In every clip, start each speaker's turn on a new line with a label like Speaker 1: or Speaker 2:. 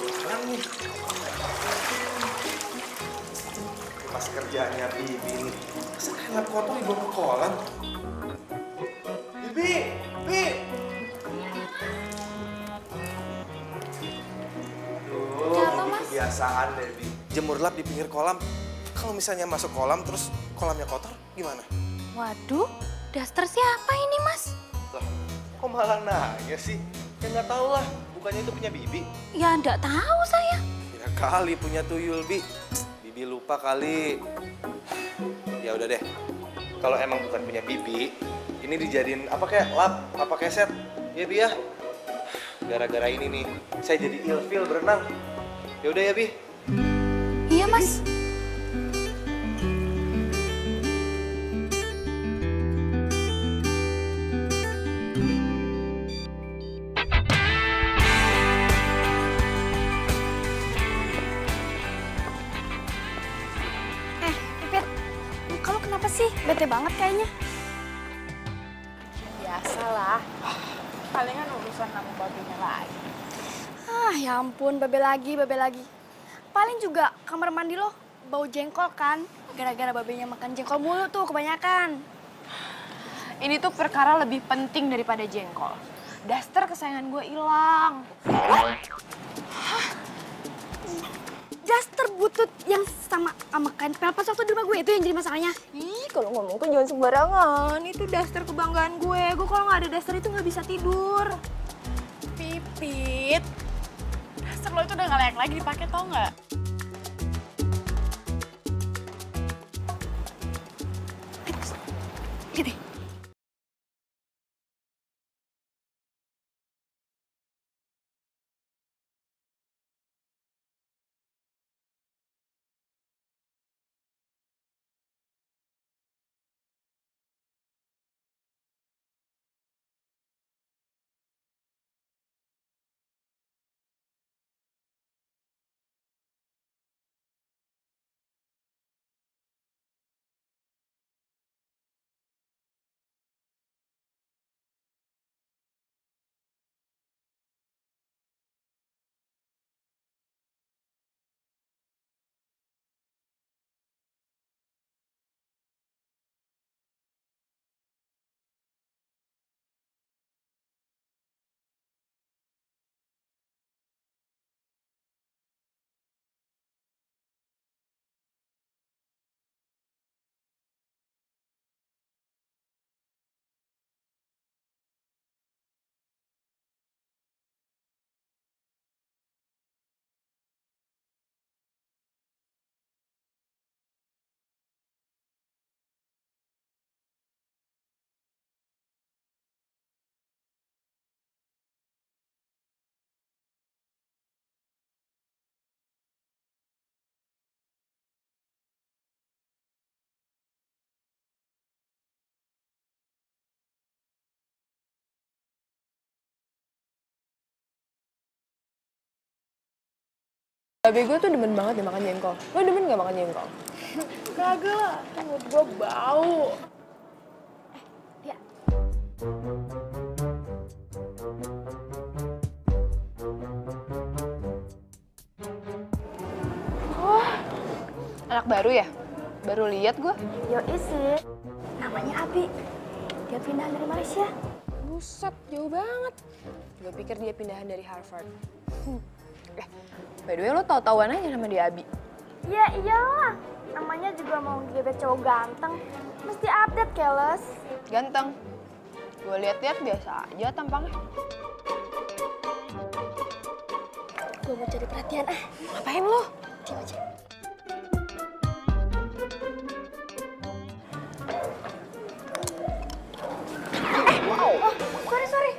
Speaker 1: Sekarang nih. Pas kerjanya Bibi nih. Masa kayak kotor dibawa ke kolam? Bibi! Bibi!
Speaker 2: Kenapa,
Speaker 1: Ini
Speaker 2: Mas?
Speaker 1: kebiasaan deh, Bi. Jemur lap di pinggir kolam. Kalau misalnya masuk kolam terus kolamnya kotor, gimana?
Speaker 2: Waduh, daster siapa ini, Mas?
Speaker 1: Loh, kok malah nanya sih? Ya nggak tahu lah, bukannya itu punya Bibi.
Speaker 2: Ya nggak tahu saya.
Speaker 1: Ya kali punya tuyul, Bi. Bibi lupa kali. Ya udah deh, kalau emang bukan punya Bibi, ini dijadiin apa kayak lap, apa keset, ya Bi ya. Gara-gara ini nih, saya jadi ilfil berenang. Ya udah ya Bi.
Speaker 2: Iya, Mas. Pipit, muka lu kenapa sih? Bete banget kayaknya.
Speaker 3: Biasalah, palingan urusan sama babinya lagi.
Speaker 4: Ah, ya ampun, babe lagi. Paling juga kamar mandi lo bau jengkol kan? Gara-gara babenya makan jengkol mulu tuh kebanyakan.
Speaker 3: Ini tuh perkara lebih penting daripada jengkol. Daster kesayangan gue hilang.
Speaker 4: Daster butut yang sama kain pelpas waktu di rumah gue itu yang jadi masalahnya.
Speaker 3: Ih, kalau ngomong tuh jangan sembarangan. Itu daster kebanggaan gue. Gue kalau nggak ada daster itu nggak bisa tidur.
Speaker 5: Pipit, daster lo itu udah nggak layak lagi dipakai, tau nggak?
Speaker 4: Lihat deh.
Speaker 3: Babe gue tuh demen banget deh makan jengkol. Lo demen nggak makan jengkol?
Speaker 5: Kagak lah, mulut gue bau.
Speaker 4: Ya.
Speaker 3: Anak baru ya? Baru lihat gue.
Speaker 4: Yo isi. Namanya Abi. Dia pindah dari Malaysia.
Speaker 3: Buset, jauh banget. Gue pikir dia pindahan dari Harvard. By the way, lo tau-tauan aja sama dia Abi.
Speaker 4: Ya iyalah. Namanya juga mau gebet cowok ganteng. Mesti update, keles.
Speaker 3: Ganteng. Gue lihat-lihat biasa aja tampangnya.
Speaker 4: Gue mau cari perhatian.
Speaker 3: Ngapain lo?
Speaker 4: Diam aja.
Speaker 1: Wow.
Speaker 4: Oh, sorry.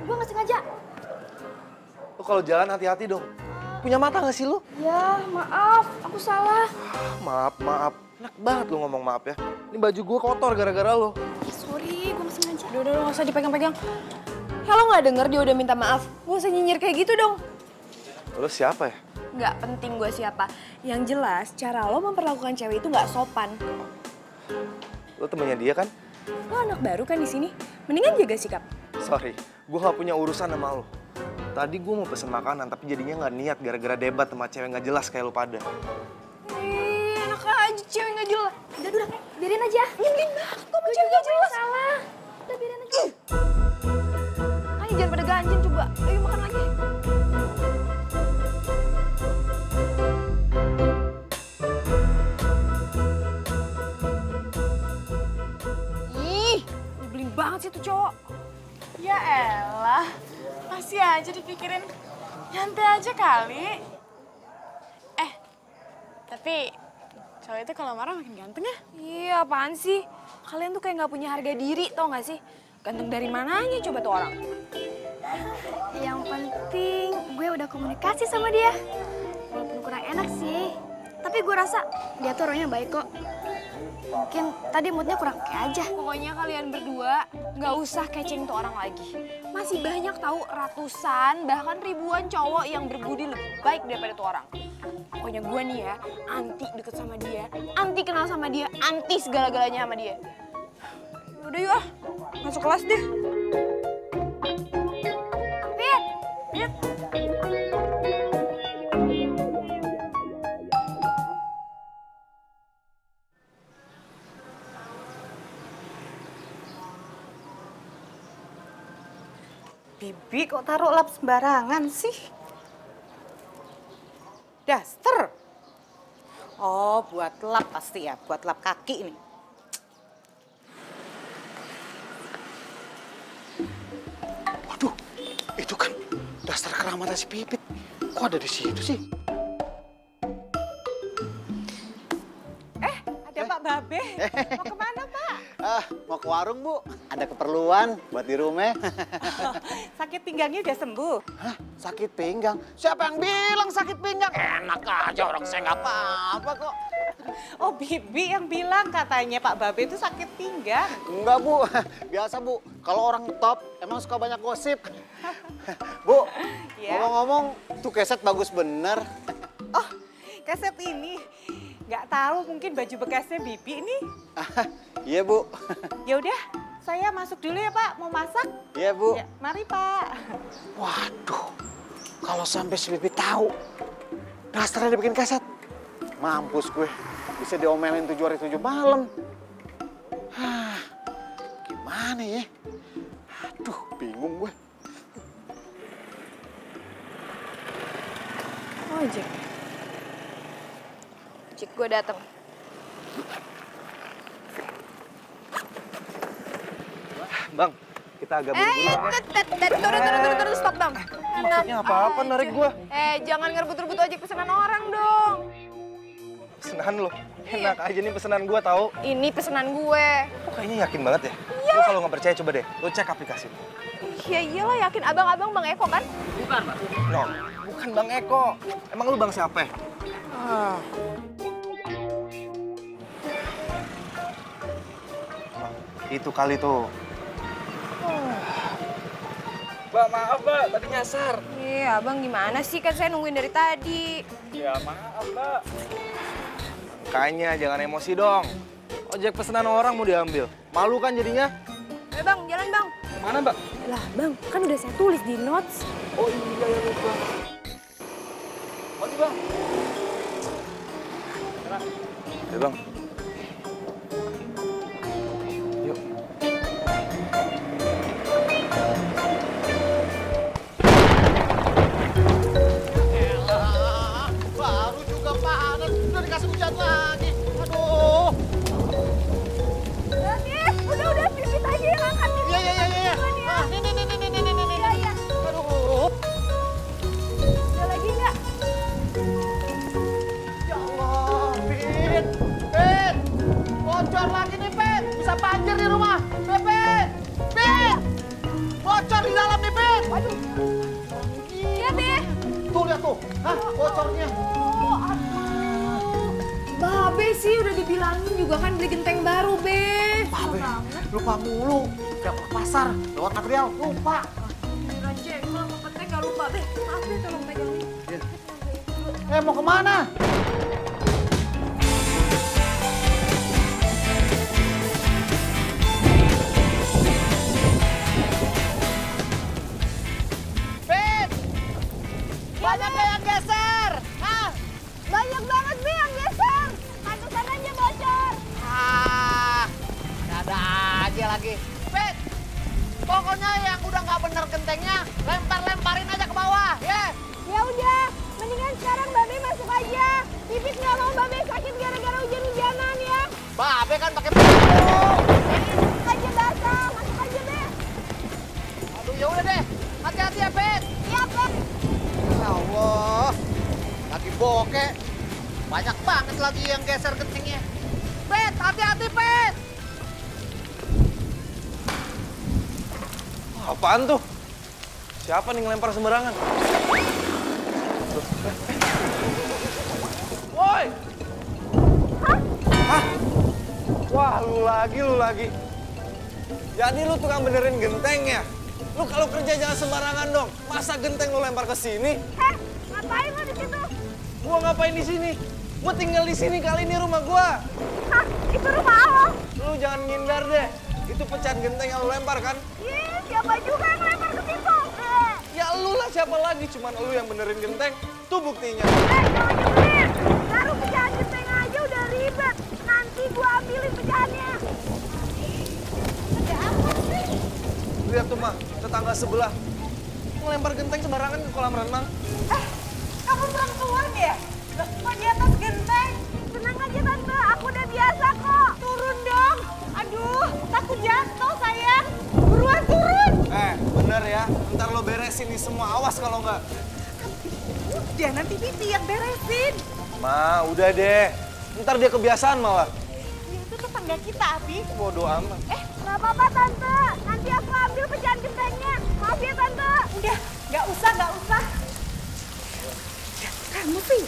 Speaker 4: Gue nggak sengaja.
Speaker 1: Lu kalau jalan hati-hati dong. Punya mata nggak sih lu?
Speaker 4: Ya, maaf. Aku salah.
Speaker 1: Maaf. Enak banget lu ngomong maaf ya. Ini baju gue kotor gara-gara lo.
Speaker 4: Sorry, gue nggak sengaja.
Speaker 3: Udah, gak usah dipegang-pegang. Ya lo gak denger dia udah minta maaf. Gak usah nyinyir kayak gitu dong.
Speaker 1: Lu siapa ya?
Speaker 3: Gak penting gue siapa. Yang jelas, cara lo memperlakukan cewek itu gak sopan.
Speaker 1: Lu temennya dia kan?
Speaker 3: Lo anak baru kan di sini. Mendingan jaga sikap.
Speaker 1: Sorry, gue gak punya urusan sama lo. Tadi gue mau pesen makanan, tapi jadinya nggak niat gara-gara debat sama cewek nggak jelas kayak lu pada.
Speaker 3: Enak aja cewek nggak jelas.
Speaker 4: Udah, biarin aja.
Speaker 3: Nyebelin banget kok sama cewek nggak jelas.
Speaker 4: Salah. Udah biarin aja.
Speaker 3: Ayo jangan pada ganjen coba. Ayo makan lagi. Ih, nyebelin banget sih tuh cowok.
Speaker 5: Ya elah, masih aja dipikirin. Nyantai aja kali. Tapi cowok itu kalau marah makin ganteng ya?
Speaker 3: Iya, apaan sih? Kalian tuh kayak nggak punya harga diri, tau nggak sih? Ganteng dari mananya coba tuh orang?
Speaker 4: Yang penting gue udah komunikasi sama dia. Walaupun kurang enak sih, tapi gue rasa dia tuh orangnya baik kok. Mungkin tadi moodnya kurang oke aja.
Speaker 3: Pokoknya kalian berdua nggak usah keceng tuh orang lagi. Masih banyak tahu ratusan, bahkan ribuan cowok yang berbudi lebih baik daripada tuh orang. Pokoknya gue nih ya, anti deket sama dia, anti kenal sama dia, anti segala-galanya sama dia. Udah yuk ah, masuk kelas deh. Pit.
Speaker 6: Bibi kok taruh lap sembarangan sih? Daster. Oh, buat lap pasti ya, buat lap kaki ini.
Speaker 7: Waduh, itu kan daster keramatnya si Pipit. Kok ada di situ sih?
Speaker 6: Ada Pak Babe. Mau kemana, Pak?
Speaker 7: Mau ke warung, Bu. Ada keperluan buat di rumah.
Speaker 6: Sakit pinggangnya udah sembuh.
Speaker 7: Hah? Sakit pinggang? Siapa yang bilang sakit pinggang? Enak aja, orang saya nggak apa-apa kok.
Speaker 6: Oh, Bibi yang bilang katanya Pak Babe itu sakit pinggang.
Speaker 7: Enggak, Bu. Biasa, Bu. Kalau orang top emang suka banyak gosip. Bu,
Speaker 6: Ya.
Speaker 7: ngomong-ngomong, tuh keset bagus bener.
Speaker 6: Oh, kaset ini. Nggak tahu mungkin baju bekasnya Bibi ini.
Speaker 7: Iya, Bu.
Speaker 6: Ya udah, saya masuk dulu ya, Pak. Mau masak?
Speaker 7: Iya, Bu.
Speaker 6: Ya, mari, Pak.
Speaker 7: Waduh, kalau sampai si Bibi tahu, dasternya dibikin kaset. Mampus gue, bisa diomelin 7 hari 7 malam. Hah, gimana ya? Aduh, bingung gue.
Speaker 3: Ojek. Ojek gue dateng.
Speaker 1: Bang, kita agak buru-buru ya.
Speaker 3: Turun, stop dong.
Speaker 1: Maksudnya apa-apa narik gue?
Speaker 3: Jangan ngerebut-rebut ojek pesanan orang dong.
Speaker 1: Pesenan lo, enak aja nih pesenan gue tahu.
Speaker 3: Ini pesanan gue.
Speaker 1: Kok kayaknya yakin banget ya? Lo kalau nggak percaya coba deh, lo cek aplikasi.
Speaker 3: Ya iyalah yakin abang-abang Bang Eko kan?
Speaker 1: No, bukan Bang Eko. Emang lu Bang siapa? Itu kali tuh.
Speaker 8: Mbak, maaf Mbak, tadi nyasar.
Speaker 3: Iya, abang gimana sih? Kan saya nungguin dari tadi.
Speaker 8: Ya maaf Mbak.
Speaker 1: Makanya jangan emosi dong. Ojek pesanan orang mau diambil. Malu kan jadinya?
Speaker 3: Bang, jalan Bang.
Speaker 8: Mana Mbak?
Speaker 3: Lah Bang, kan udah saya tulis di notes.
Speaker 8: Oh iya ya lupa. Maju Bang.
Speaker 1: Ya Bang. Yuk.
Speaker 7: Baru juga panas, udah dikasih hujan lagi. Aduh.
Speaker 4: Udah, Pipit aja yang angkat.
Speaker 7: Iya. Ah, nih.
Speaker 4: Iya.
Speaker 7: Aduh.
Speaker 4: Ada lagi nggak?
Speaker 7: Ya Allah, Pit. Bocor lagi nih, Pit. Bisa banjir di rumah. Pit. Bocor di dalam nih, Pit. Waduh.
Speaker 4: Iya, Pit.
Speaker 7: Tuh, lihat tuh. Hah, bocornya.
Speaker 3: Babe sih udah dibilangin juga kan beli genteng baru, Be.
Speaker 7: Babe, lupa mulu. Udah ke pasar, lewat material, lupa.
Speaker 3: Raja, kalau mau petek gak lupa, Be. Maaf ya, tolong pegangin.
Speaker 7: Mau kemana? Pit! geser gentengnya. Pet, hati-hati Pet.
Speaker 1: Apaan tuh? Siapa nih ngelempar sembarangan? Woi! Hah? Wah, lu lagi. Jadi lu tukang benerin genteng ya? Lu kalau kerja jangan sembarangan dong. Masa genteng lu lempar ke sini?
Speaker 4: Ngapain lo di situ?
Speaker 1: Gua ngapain di sini? Gua tinggal di sini, kali ini rumah gua.
Speaker 4: Hah? Itu rumah lo?
Speaker 1: Lu jangan ngindar deh. Itu pecahan genteng yang lu lempar kan?
Speaker 4: Ih, siapa juga yang lempar ke situ?
Speaker 1: Ya lu lah, siapa lagi? Cuman lu yang benerin genteng. Tuh buktinya.
Speaker 4: Jangan nyebelin. Baru pecahan genteng aja udah ribet. Nanti gua ambilin pecahannya. Ada apa sih?
Speaker 1: Lihat tuh mah, tetangga sebelah. Ngelempar genteng sembarangan ke kolam renang.
Speaker 6: Kamu perempuan ya? Loh, kok di atas genteng?
Speaker 4: Tenang aja tante, aku udah biasa kok.
Speaker 6: Turun dong. Aduh, takut jatuh sayang. Buruan turun.
Speaker 1: Bener ya. Ntar lo beresin nih semua, awas kalau nggak.
Speaker 6: Udah, nanti Bibi yang beresin.
Speaker 1: Ma, udah deh. Ntar dia kebiasaan malah.
Speaker 6: Ya, itu tetangga kita, Abi.
Speaker 1: Bodoh amat.
Speaker 4: Nggak apa-apa tante, nanti aku ambil pecahan gentengnya. Maaf ya tante.
Speaker 6: Udah, nggak usah. Kamu sih.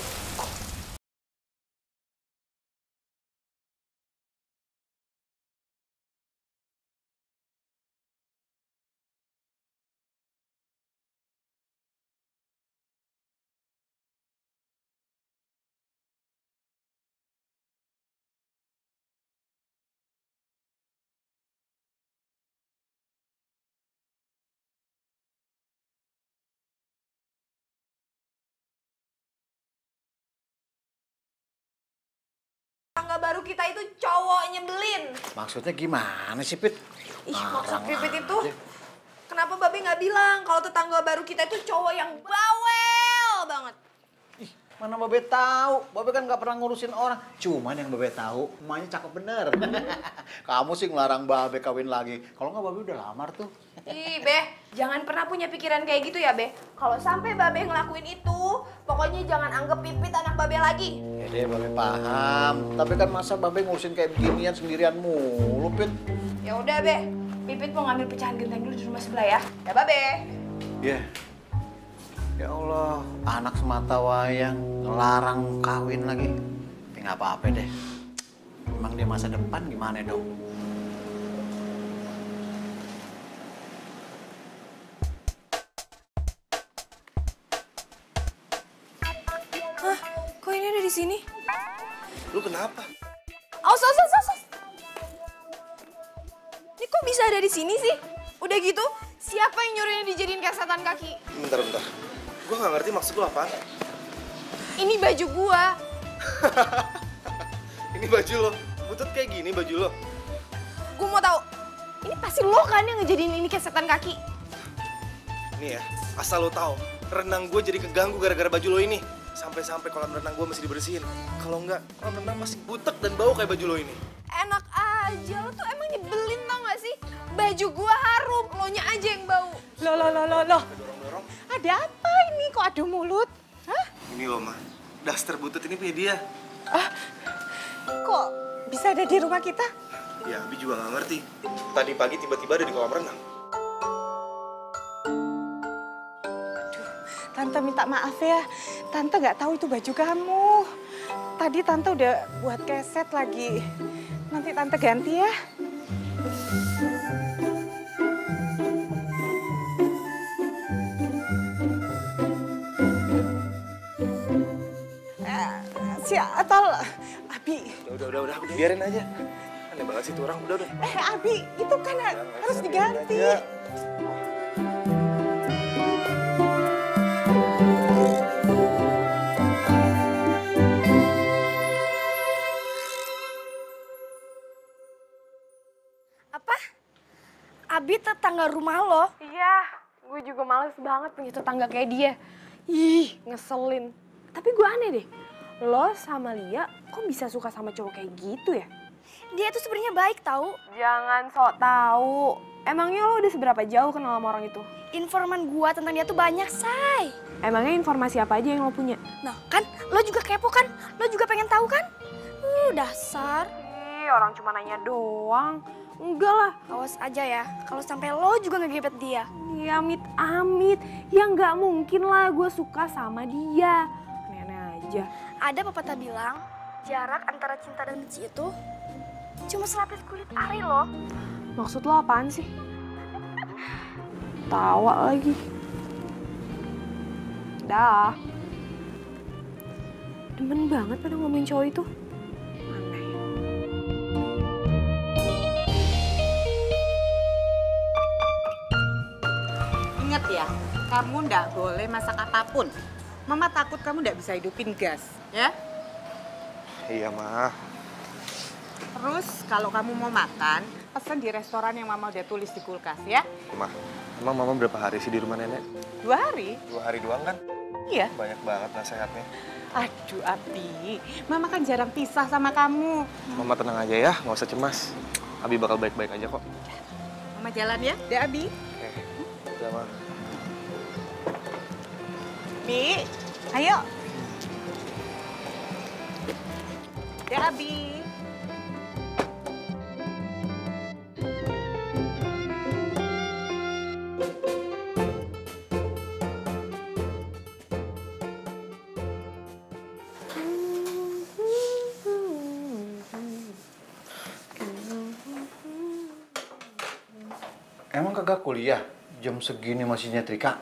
Speaker 3: Tangga baru kita itu cowok nyebelin.
Speaker 7: Maksudnya gimana sih, Pit?
Speaker 3: Ih, maksud
Speaker 7: Ngarang
Speaker 3: Pipit itu,
Speaker 7: aja.
Speaker 3: kenapa Babe nggak bilang kalau tetangga baru kita itu cowok yang bawel banget?
Speaker 7: Ih, mana Babe tahu? Babe kan nggak pernah ngurusin orang. Cuman yang Babe tahu, emaknya cakep bener. Kamu sih ngelarang Babe kawin lagi. Kalau nggak Babe udah lamar tuh.
Speaker 3: Ih, Be, jangan pernah punya pikiran kayak gitu ya, Be. Kalau sampai Babe ngelakuin itu, pokoknya jangan anggap Pipit anak Babe lagi.
Speaker 7: Ya deh, Babe paham. Tapi kan masa Babe ngurusin kayak beginian sendirian mulu, Pit?
Speaker 3: Ya udah, Be. Pipit mau ngambil pecahan genteng dulu di rumah sebelah ya. Ya, Babe.
Speaker 7: Iya. Ya Allah, anak semata wayang ngelarang kawin lagi. Tapi nggak apa-apa deh. Emang dia masa depan gimana dong?
Speaker 3: Hah? Kok ini ada di sini?
Speaker 1: Lu kenapa?
Speaker 3: Aus. Ini kok bisa ada di sini sih? Udah gitu, siapa yang nyuruhnya dijadiin kayak setan kaki?
Speaker 1: Bentar. Gua nggak ngerti maksud lu apaan.
Speaker 3: Ini baju gua.
Speaker 1: Ini baju lo. Butut kayak gini baju lo.
Speaker 3: Gua mau tahu. Ini pasti lo kan yang ngejadiin ini kayak setan kaki?
Speaker 1: Nih ya, asal lo tahu, renang gue jadi keganggu gara-gara baju lo ini. Sampai-sampai kolam renang gue mesti dibersihin. Kalau enggak, kolam renang masih butek dan bau kayak baju lo ini.
Speaker 3: Enak aja, lo tuh emang nyebelin tau gak sih? Baju gua harum, lo nya aja yang bau.
Speaker 6: Loh.
Speaker 1: Dorong-dorong.
Speaker 6: Ada apa ini? Kok adu mulut? Hah?
Speaker 1: Ini loh, Ma. Daster butut ini punya dia.
Speaker 6: Kok bisa ada di rumah kita?
Speaker 1: Ya, Abi juga nggak ngerti. Tadi pagi tiba-tiba ada di kolam renang.
Speaker 6: Tante minta maaf ya. Tante nggak tahu itu baju kamu. Tadi Tante udah buat keset lagi. Nanti Tante ganti ya. Si Atol, Abi.
Speaker 1: Udah. Biarin aja. Aneh banget sih tuh orang. Udah.
Speaker 6: Abi, itu kan harus diganti.
Speaker 4: Apa? Abi tetangga rumah lo?
Speaker 3: Iya, gue juga males banget punya tetangga kayak dia. Ih, ngeselin. Tapi gue aneh deh, lo sama Lia kok bisa suka sama cowok kayak gitu ya?
Speaker 4: Dia tuh sebenarnya baik tahu.
Speaker 3: Jangan sok tahu. Emangnya lo udah seberapa jauh kenal sama orang itu?
Speaker 4: Informan gua tentang dia tuh banyak, Say.
Speaker 3: Emangnya informasi apa aja yang lo punya?
Speaker 4: Nah, kan lo juga kepo kan? Lo juga pengen tahu kan? Dasar.
Speaker 3: Ih, orang cuma nanya doang. Enggak lah.
Speaker 4: Awas aja ya, kalau sampai lo juga ngegebet dia.
Speaker 3: Ya amit-amit. Ya nggak mungkin lah gue suka sama dia. Aneh-aneh aja.
Speaker 4: Ada pepatah bilang, jarak antara cinta dan benci itu cuma selapis kulit ari loh.
Speaker 3: Maksud lo apaan sih? Tawa lagi. Dah. Demen banget pada ngomongin cowok itu. Aneh.
Speaker 6: Ingat ya, kamu ndak boleh masak apapun. Mama takut kamu ndak bisa hidupin gas, ya?
Speaker 1: Iya, Ma.
Speaker 6: Terus kalau kamu mau makan, pesan di restoran yang Mama udah tulis di kulkas, ya?
Speaker 1: Ma, emang Mama berapa hari sih di rumah nenek?
Speaker 6: 2 hari?
Speaker 1: 2 hari doang kan?
Speaker 6: Iya.
Speaker 1: Banyak banget nasihatnya.
Speaker 6: Aduh, Abi. Mama kan jarang pisah sama kamu.
Speaker 1: Mama tenang aja ya, nggak usah cemas. Abi bakal baik-baik aja kok.
Speaker 6: Mama jalan ya, deh Abi.
Speaker 1: Oke, udah, Ma.
Speaker 6: Bi, ayo. Deh Abi.
Speaker 7: Emang kagak kuliah? Jam segini masih nyetrika?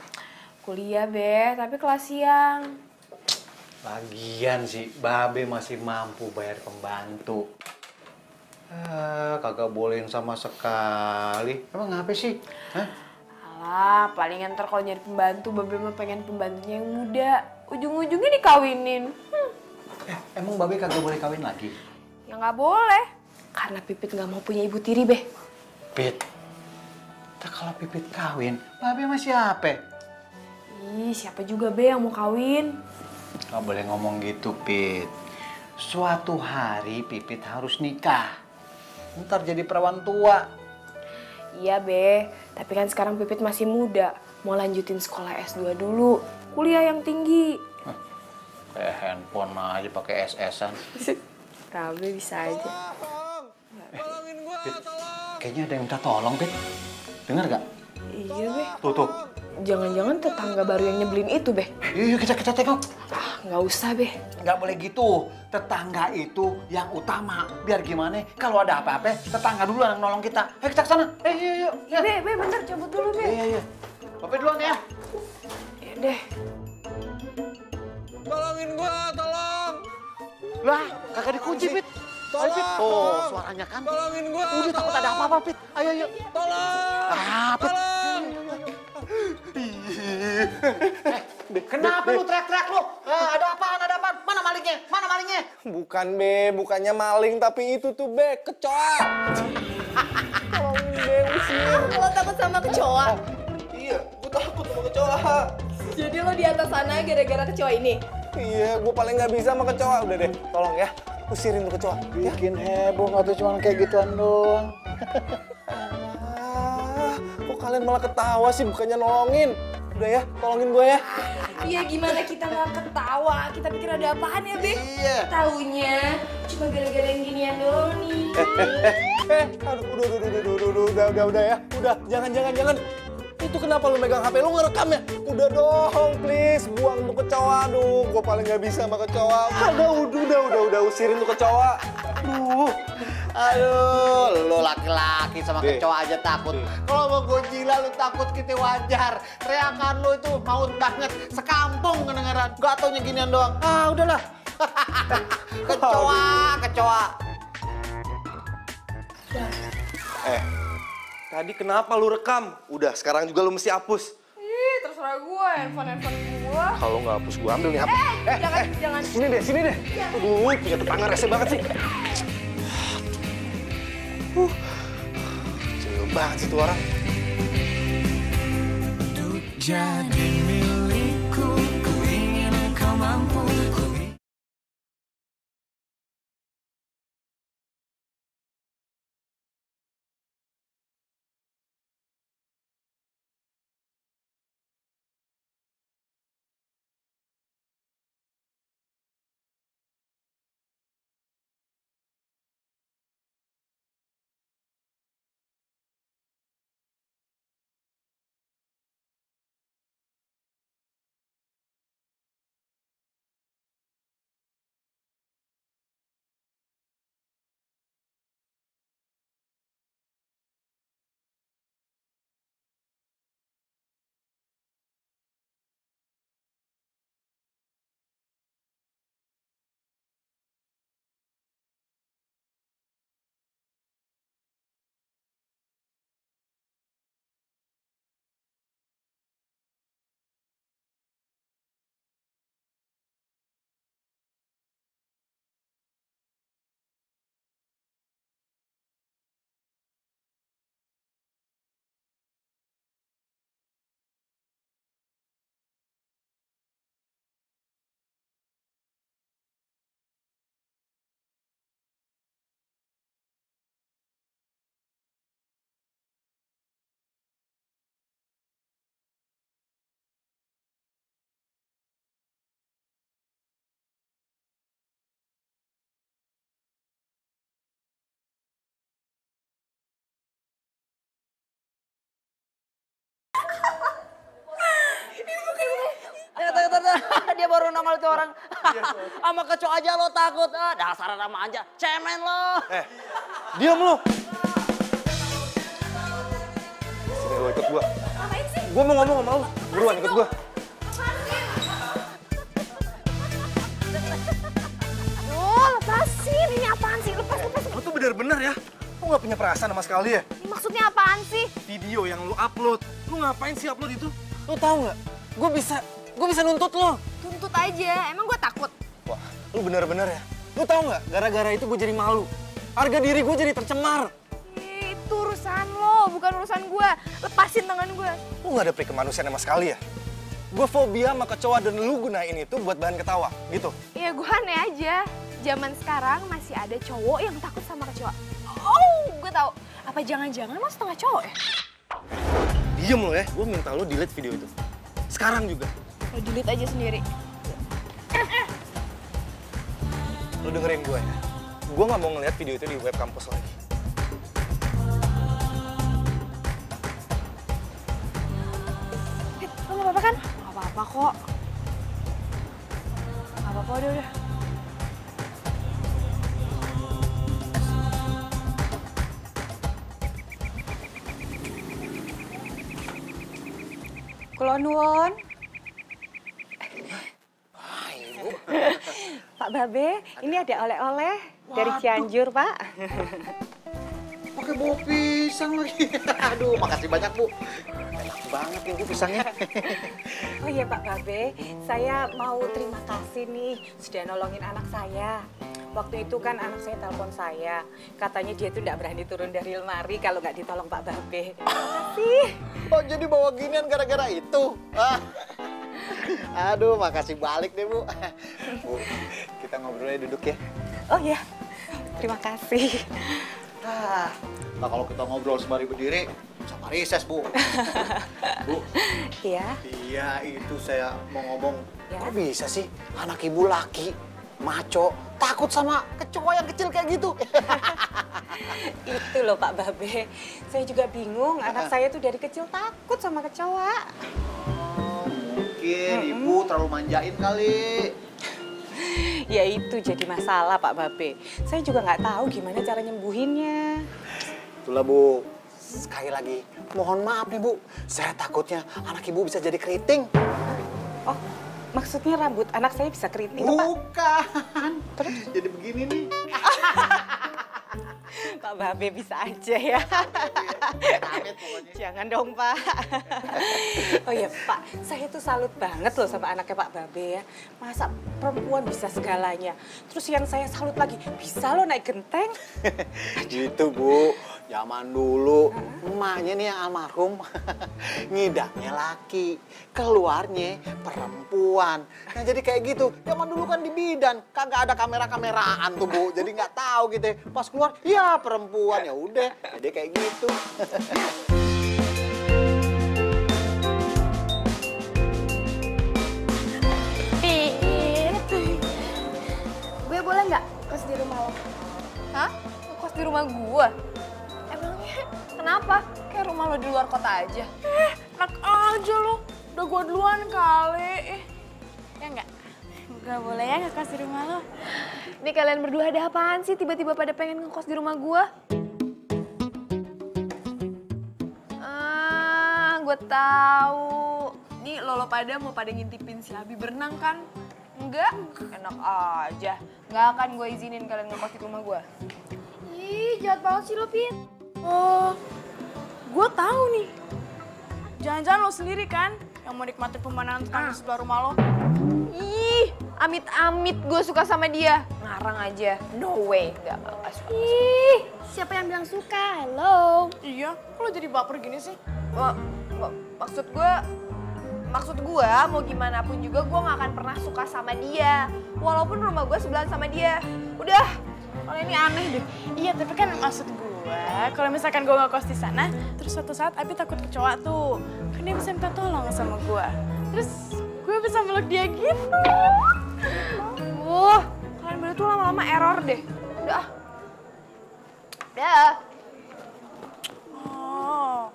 Speaker 3: Kuliah, Be, tapi kelas siang.
Speaker 7: Lagian sih, Babe masih mampu bayar pembantu. Kagak bolehin sama sekali. Emang ngapa sih? Hah?
Speaker 3: Alah, paling ntar kalau nyari pembantu, Babe mah pengen pembantunya yang muda. Ujung-ujungnya dikawinin.
Speaker 7: Emang Babe kagak boleh kawin lagi?
Speaker 3: Ya nggak boleh. Karena Pipit nggak mau punya ibu tiri, Be.
Speaker 7: Pit, kalau Pipit kawin, Babe sama siapa?
Speaker 3: Ih, siapa juga, Be, yang mau kawin?
Speaker 7: Gak boleh ngomong gitu, Pit. Suatu hari Pipit harus nikah. Ntar jadi perawan tua.
Speaker 3: Iya, Be. Tapi kan sekarang Pipit masih muda. Mau lanjutin sekolah S2 dulu. Kuliah yang tinggi.
Speaker 7: Kayak handphone aja pakai SS-an.
Speaker 3: Be bisa aja.
Speaker 7: Pit, kayaknya ada yang minta tolong, Pit. Dengar gak?
Speaker 3: Iya, Be.
Speaker 7: Tuh.
Speaker 3: Jangan-jangan tetangga baru yang nyebelin itu, Be.
Speaker 7: Yuk, kita tengok.
Speaker 3: Ah, nggak usah, Be.
Speaker 7: Nggak boleh gitu. Tetangga itu yang utama. Biar gimana, kalau ada apa-apa, tetangga dulu yang nolong kita. Ayo kita ke sana. Yuk.
Speaker 3: Ya, Be, bentar, cabut dulu, Be.
Speaker 7: Iya. Bapak duluan ya.
Speaker 3: Ya deh.
Speaker 1: Tolongin gua, tolong!
Speaker 7: Lah, kagak dikunci, Pit. Ayo, Pit. Oh, suaranya kan.
Speaker 1: Tolongin gua!
Speaker 7: Udah takut ada apa-apa, Pit. Ayo.
Speaker 1: Tolong!
Speaker 7: Ah, Pit. Kenapa lu teriak-teriak lu? Ada apaan? Mana malingnya?
Speaker 1: Bukan, Be. Bukannya maling, tapi itu tuh, Be. Kecoa! Tolongin, Be. Usir.
Speaker 3: Lo takut sama kecoa?
Speaker 1: Iya, gua takut sama kecoa.
Speaker 3: Jadi lo di atas sana gara-gara kecoa ini?
Speaker 1: Iya, gua paling nggak bisa sama kecoa. Udah deh, tolong ya. Usirin tuh kecoa. Ya.
Speaker 7: Bikin heboh atau cuma kayak gituan doang.
Speaker 1: Kok kalian malah ketawa sih, bukannya nolongin? Udah ya, tolongin gue ya.
Speaker 3: Iya, gimana kita nggak ketawa? Kita pikir ada apaan ya, Be?
Speaker 7: Iya.
Speaker 3: Taunya cuma gara-gara yang ginian doang nih.
Speaker 1: Aduh, udah ya. Udah, jangan. Itu kenapa lu megang HP lu ngerekam ya? Udah dong, please, buang tuh kecoa. Aduh, gue paling nggak bisa sama kecoa. Udah, usirin tuh kecoa.
Speaker 7: Aduh, lu laki-laki sama
Speaker 1: Be.
Speaker 7: kecoa aja takut. Kalau mau Godzilla lu takut kita wajar. Teriakan lu itu maut banget. Sekampung kedengeran. Gak taunya ginian doang. Ah, udahlah. Kecoa.
Speaker 1: Tadi kenapa lu rekam? Udah, sekarang juga lu mesti hapus.
Speaker 3: Ih, terserah gue, handphone gue.
Speaker 1: Kalau nggak hapus, gue ambil nih HP.
Speaker 3: Jangan.
Speaker 1: Sini deh. Aduh, punya tetangga rese banget sih. Kecil banget sih tuh orang.
Speaker 9: Jadi milikku, ku ingin kau mampu
Speaker 10: nongol tuh orang. Sama kecoa aja lo takut. Dasar anak manja, cemen lo.
Speaker 1: Diam lo. Sini lo ikut gua.
Speaker 3: Ngapain sih?
Speaker 1: Gua mau ngomong sama lo. Buruan ikut gua.
Speaker 3: Oh, lepasin. Ini apaan sih? Lepas.
Speaker 1: Lo tuh bener-bener ya. Lo gak punya perasaan sama sekali ya?
Speaker 3: Ini maksudnya apaan sih?
Speaker 1: Video yang lo upload. Lo ngapain sih upload itu? Lo tahu nggak? Gue bisa nuntut lo.
Speaker 3: Tuntut aja. Emang gue takut?
Speaker 1: Wah, lo bener-bener ya. Lo tahu nggak? Gara-gara itu gue jadi malu. Harga diri gue jadi tercemar.
Speaker 3: Itu urusan lo, bukan urusan gue. Lepasin tangan gue.
Speaker 1: Lo nggak ada kemanusiaan sama sekali ya? Gue fobia sama kecoa dan lu gunain itu buat bahan ketawa, gitu.
Speaker 3: Ya gue aneh aja. Zaman sekarang masih ada cowok yang takut sama kecoa. Oh, gue tahu. Apa jangan-jangan lo setengah cowok ya?
Speaker 1: Diem lo ya, gue minta lo delete video itu. Sekarang juga.
Speaker 3: Lo delete aja sendiri.
Speaker 1: Lo dengerin gue ya. Gue nggak mau ngeliat video itu di web kampus lagi.
Speaker 3: Lo gak apa-apa kan? Gak apa-apa kok. Gak apa-apa, udah.
Speaker 6: Kula nuwun. Pak Babe, ini ada oleh-oleh dari Cianjur, Pak.
Speaker 7: Pakai bau pisang lagi. Aduh, makasih banyak, Bu. Enak banget ini pisangnya.
Speaker 6: Oh iya Pak Babe, saya mau terima kasih nih sudah nolongin anak saya. Waktu itu kan anak saya telepon saya, katanya dia tuh nggak berani turun dari lemari kalau nggak ditolong Pak Babe. Makasih.
Speaker 7: Oh, jadi bawa ginian gara-gara itu? Aduh, makasih balik deh, Bu. Bu, kita ngobrolnya duduk ya.
Speaker 6: Oh iya, terima kasih.
Speaker 7: Nah, kalau kita ngobrol sembari berdiri, sama rises, Bu. Bu.
Speaker 6: Iya.
Speaker 7: Iya, itu saya mau ngomong.
Speaker 6: Ya.
Speaker 7: Kok bisa sih anak ibu laki, maco, takut sama kecoa yang kecil kayak gitu?
Speaker 6: Itu loh Pak Babe, saya juga bingung. Anak saya tuh dari kecil takut sama kecoa.
Speaker 7: Mungkin ibu terlalu manjain kali.
Speaker 6: Ya itu jadi masalah Pak Babe. Saya juga nggak tahu gimana cara nyembuhinnya.
Speaker 7: Itulah Bu, sekali lagi mohon maaf nih Bu. Saya takutnya anak ibu bisa jadi keriting.
Speaker 6: Oh, maksudnya rambut anak saya bisa keriting, Pak?
Speaker 7: Bukan. Terus? Jadi begini nih.
Speaker 6: Pak Babe bisa aja ya. Jangan dong Pak. Oh ya Pak, saya tuh salut banget loh sama anaknya Pak Babe ya. Masa perempuan bisa segalanya. Terus yang saya salut lagi, bisa loh naik genteng.
Speaker 7: Gitu Bu, zaman dulu emaknya nih yang almarhum ngidamnya laki, keluarnya perempuan. Nah jadi kayak gitu, zaman dulu kan di bidan kagak ada kamera-kameraan tuh Bu, jadi nggak tahu gitu. Pas keluar, ya perempuan, ya udah, jadi kayak gitu.
Speaker 4: Gue boleh nggak kos di rumah lo?
Speaker 3: Hah? Ngekos di rumah gua? Emangnya kenapa? Kayak rumah lo di luar kota aja.
Speaker 5: Enak aja lo. Udah gua duluan kali. Ya enggak?
Speaker 2: Gak boleh ya ngekos di rumah lo.
Speaker 3: Ini kalian berdua ada apaan sih tiba-tiba pada pengen ngekos di rumah gua? Gue tahu. Nih lo pada mau pada ngintipin si Abi berenang kan? Enggak? Enak aja. Nggak akan gue izinin kalian ngekos di rumah gua.
Speaker 4: Ih, jahat banget sih lo, Pin.
Speaker 5: Oh, gue tahu nih. Jangan-jangan lo sendiri kan yang mau nikmatin pemandangan tetangga sebelah rumah lo?
Speaker 3: Ih, amit-amit gue suka sama dia. Ngarang aja. No way. Nggak suka.
Speaker 4: Ih, siapa yang bilang suka? Hello.
Speaker 5: Iya, kok lo jadi baper gini sih?
Speaker 3: Maksud gue mau gimana pun juga gue gak akan pernah suka sama dia. Walaupun rumah gue sebelahan sama dia. Udah, kalau ini aneh deh.
Speaker 5: Iya, tapi kan maksud gue, kalau misalkan gue ngekos di sana, terus suatu saat Abi takut kecoa tuh, kan dia bisa minta tolong sama gue. Terus gue bisa meluk dia gitu.
Speaker 3: Kalian berdua tuh lama-lama error deh. Udah. Udah.
Speaker 5: Oh.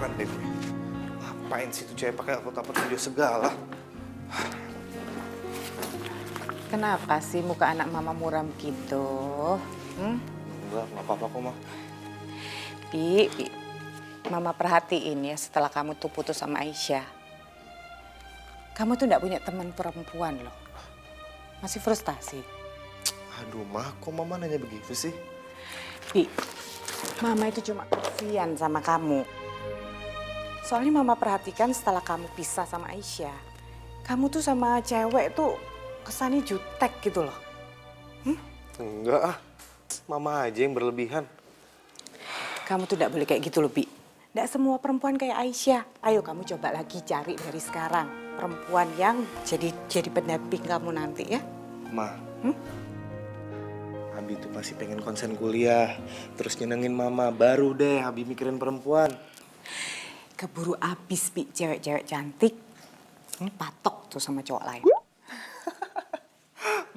Speaker 1: Heran deh gue. Apa Ngapain sih tuh cewek pakai upload video segala?
Speaker 6: Kenapa sih muka anak mama muram gitu?
Speaker 1: Enggak apa-apa kok, Ma.
Speaker 6: Pi, mama perhatiin ya setelah kamu tuh putus sama Aisyah. Kamu tuh nggak punya teman perempuan loh. Masih frustasi.
Speaker 1: Aduh, Ma, kok Mama nanya begitu sih?
Speaker 6: Pi, mama itu cuma kasihan sama kamu. Soalnya mama perhatikan setelah kamu pisah sama Aisyah, kamu tuh sama cewek tuh kesannya jutek gitu loh.
Speaker 1: Enggak ah, Mama aja yang berlebihan.
Speaker 6: Kamu tuh tidak boleh kayak gitu loh, Bi. Tidak semua perempuan kayak Aisyah. Ayo kamu coba lagi cari dari sekarang perempuan yang jadi pendamping kamu nanti ya.
Speaker 1: Ma, Abi tuh masih pengen konsen kuliah, terus nyenengin Mama, baru deh Abi mikirin perempuan.
Speaker 6: Keburu abis, Bi, cewek-cewek cantik patok tuh sama cowok lain.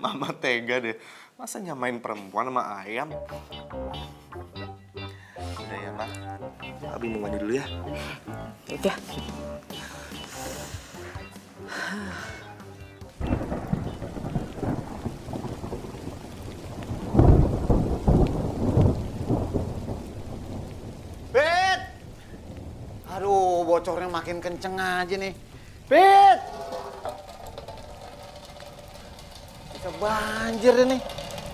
Speaker 1: Mama tega deh, masa nyamain perempuan sama ayam? Udah ya, Ma. Abi mau mandi dulu ya.
Speaker 6: Udah.
Speaker 7: Bet! Aduh, bocornya makin kenceng aja nih. Bet! Bisa banjir nih.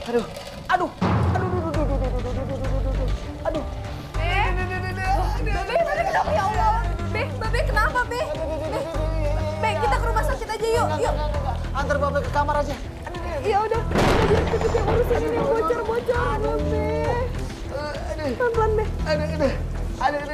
Speaker 7: Aduh, aduh, aduh, aduh.
Speaker 3: Be kenapa ya Allah? Be kenapa Be? Be kita ke rumah sakit aja yuk.
Speaker 7: Antar Babe ke kamar aja.
Speaker 3: Ya udah, biar cepet yang urusin ini bocor-bocor Be. Pelan-pelan Be.
Speaker 7: Aduh.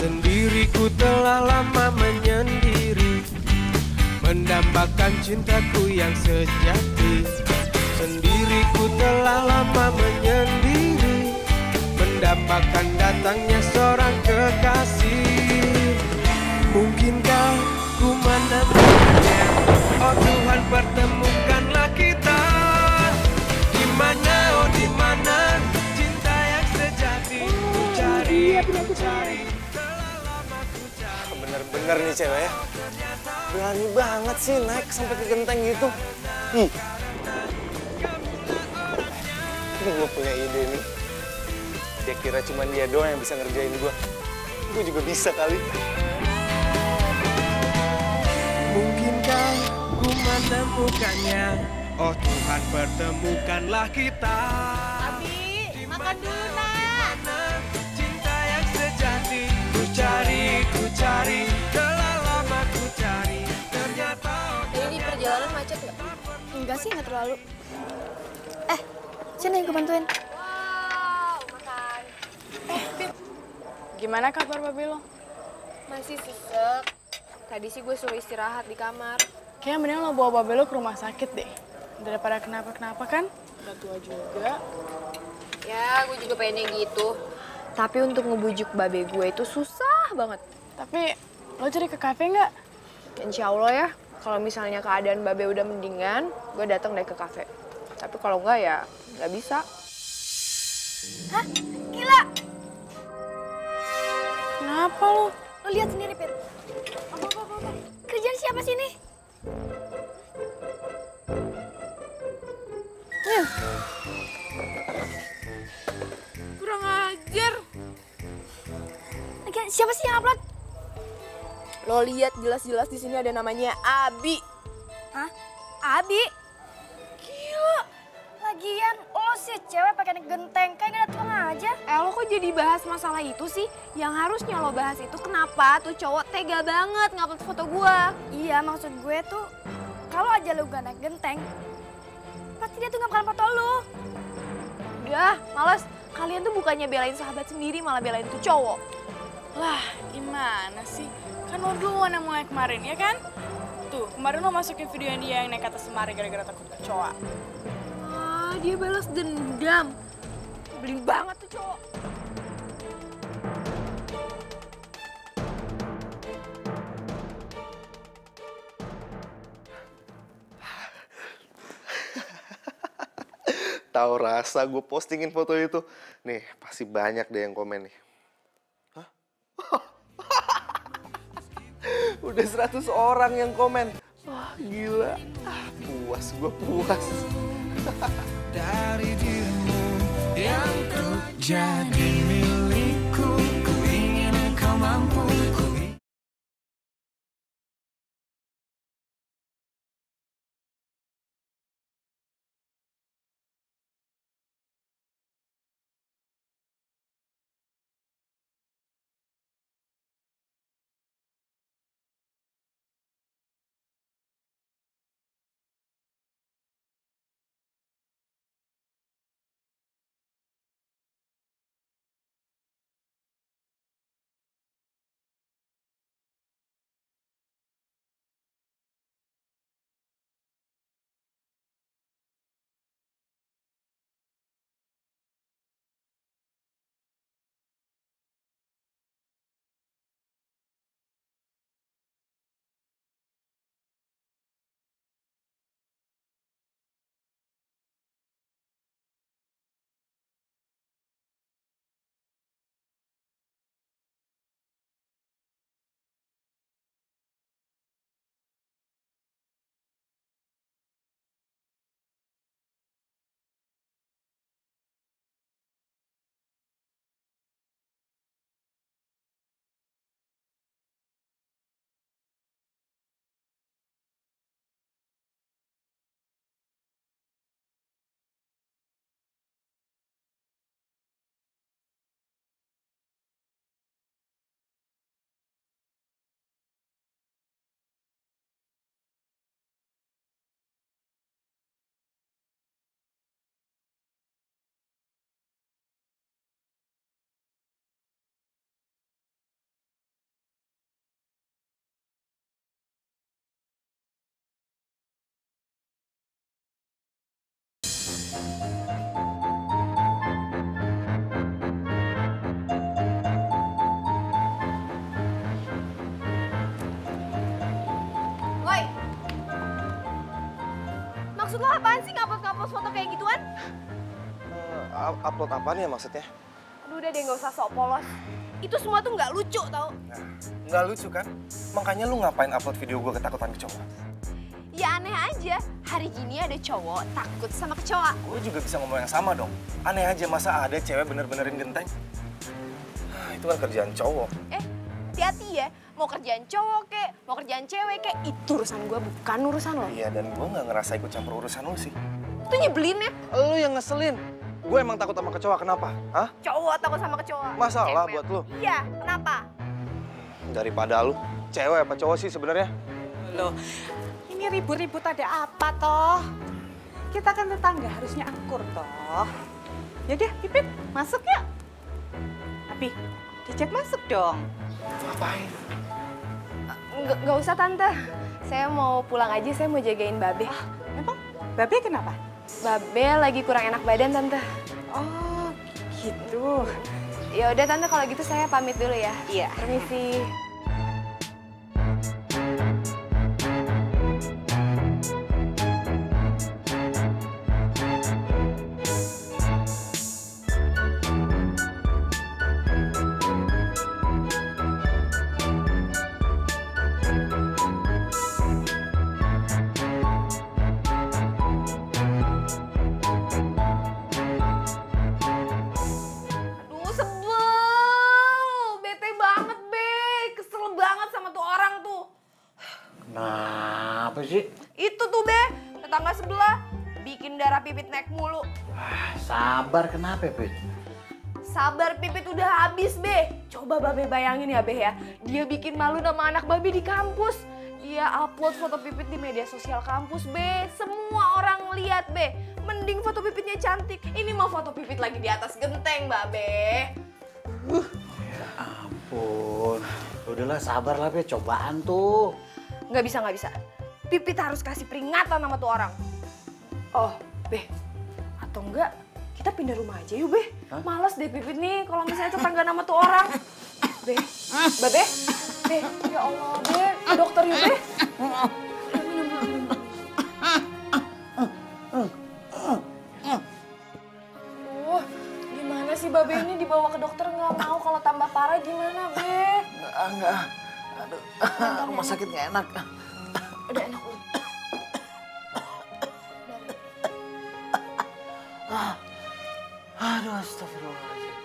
Speaker 9: Sendiriku telah lama menyendiri, mendambakan cintaku yang sejati. Sendiriku telah lama menyendiri, mendambakan datangnya seorang kekasih. Mungkinkah ku menemukannya? Oh Tuhan, pertemukanlah kita. Di mana, oh di mana cinta yang sejati? Ku cari.
Speaker 1: Bener-bener nih cewek ya. Berani banget sih naik sampai ke genteng gitu. Ini gue punya ide nih. Dia kira cuma dia doang yang bisa ngerjain gue. Gue juga bisa kali.
Speaker 9: Mungkinkah ku menemukannya? Oh Tuhan, pertemukanlah kita.
Speaker 5: Abi, makan dulu nak.
Speaker 9: Cinta yang sejati. Ku cari, telah lama ku cari. Ternyata
Speaker 3: Ini perjalanan macet nggak?
Speaker 4: Enggak sih, nggak terlalu. Sini gue bantuin.
Speaker 3: Makan.
Speaker 5: Gimana kabar Babe lo?
Speaker 3: Masih sesek. Tadi sih gue suruh istirahat di kamar.
Speaker 5: Kayaknya mending lo bawa Babe lo ke rumah sakit deh. Daripada kenapa-kenapa kan? Udah tua juga.
Speaker 3: Ya, gue juga pengennya gitu. Tapi untuk ngebujuk babe gue itu susah banget.
Speaker 5: Tapi lo cari ke kafe nggak?
Speaker 3: Insya Allah ya, kalau misalnya keadaan babe udah mendingan, gue datang deh ke kafe. Tapi kalau enggak ya nggak bisa.
Speaker 4: Hah? Gila!
Speaker 5: Kenapa lo?
Speaker 4: Lo lihat sendiri, Pit. Apa? Kerjaan siapa sih ini?
Speaker 3: Kurang ajar.
Speaker 4: Lagian siapa sih yang upload?
Speaker 3: Lo lihat jelas-jelas di sini ada namanya Abi.
Speaker 4: Hah? Abi? Gila! Lagian lo sih cewek pakai naik genteng, kayak gak datang aja.
Speaker 3: Lo kok jadi bahas masalah itu sih? Yang harusnya lo bahas itu kenapa tuh cowok tega banget ngupload foto gue.
Speaker 4: Iya, maksud gue tuh kalau aja lo gak naik genteng, pasti dia tuh gak bakalan foto lo.
Speaker 3: Udah, males. Kalian tuh bukannya belain sahabat sendiri, malah belain tuh cowok.
Speaker 5: Lah, gimana sih? Kan lo duluan yang mulai kemarin, ya kan? Tuh, kemarin lo masukin video yang dia yang naik atas semari gara-gara takut kecoa.
Speaker 3: Ah, dia balas dendam. Beli banget tuh cowok.
Speaker 1: Tahu rasa gue postingin foto itu. Nih, pasti banyak deh yang komen nih. Hah? Udah 100 orang yang komen. Wah, gila. Puas, gue puas.
Speaker 9: Dari dirimu yang ku jadi milikku, ku ingin kau mampu.
Speaker 3: Woi, maksud lo apaan sih ngupload foto kayak gituan?
Speaker 1: Upload apaan ya maksudnya?
Speaker 3: Aduh udah deh, nggak usah sok polos. Itu semua tuh nggak lucu tau.
Speaker 1: Nah, nggak lucu kan? Makanya lu ngapain upload video gue ketakutan kecoa?
Speaker 3: Ya aneh aja, hari gini ada cowok takut sama kecoa.
Speaker 1: Gue juga bisa ngomong yang sama dong. Aneh aja masa ada cewek bener-benerin genteng? Itu kan kerjaan cowok.
Speaker 3: Hati-hati ya, mau kerjaan cowok kek, mau kerjaan cewek kek, itu urusan gue bukan urusan lo.
Speaker 1: Iya, dan gue nggak ngerasa ikut campur urusan lu sih.
Speaker 3: Itu nyebelin ya.
Speaker 1: Lu yang ngeselin. Gue emang takut sama kecoa, kenapa? Hah?
Speaker 3: Cowok takut sama kecoa.
Speaker 1: Masalah
Speaker 3: Cewek.
Speaker 1: buat lu?
Speaker 3: Iya, kenapa?
Speaker 1: Daripada lu, cewek apa cowok sih sebenarnya?
Speaker 6: Loh, ini ribut-ribut ada apa toh? Kita kan tetangga, harusnya akur toh. Yaudah, Pipit, masuk yuk. Tapi, diajak masuk dong.
Speaker 1: Ngapain?
Speaker 3: Nggak usah tante, saya mau pulang aja, saya mau jagain Babe.
Speaker 6: Emang Babe kenapa?
Speaker 3: Babe lagi kurang enak badan tante.
Speaker 6: Oh, gitu.
Speaker 3: Ya udah tante, kalau gitu saya pamit dulu ya.
Speaker 6: Iya.
Speaker 3: Permisi. Aduh, sebel. Bete banget, Be. Kesel banget sama tuh orang tuh.
Speaker 7: Kenapa sih?
Speaker 3: Itu tuh, Be. Tetangga sebelah. Bikin darah Pipit naik mulu.
Speaker 7: Sabar, kenapa, Pit?
Speaker 3: Sabar Pipit udah habis, Be. Coba Babe bayangin ya, Be ya. Dia bikin malu nama anak Babe di kampus. Dia upload foto Pipit di media sosial kampus, Be. Semua orang lihat, Be. Mending foto Pipitnya cantik. Ini mau foto Pipit lagi di atas genteng, Babe.
Speaker 7: Ya ampun. Udahlah, sabar lah, Be. Cobaan tuh.
Speaker 3: Nggak bisa. Pipit harus kasih peringatan sama tuh orang. Oh, Be. Atau enggak, kita pindah rumah aja yuk, Be. Males deh Pipit nih kalau misalnya tetangga nama tuh orang. Be, Babe. Be, ya Allah, Be. Ke dokter yuk, Be. gimana, Be?
Speaker 7: Enggak. Aduh, rumah sakit nggak enak.
Speaker 3: Udah enak, udah.
Speaker 7: Aduh, astagfirullahaladzim.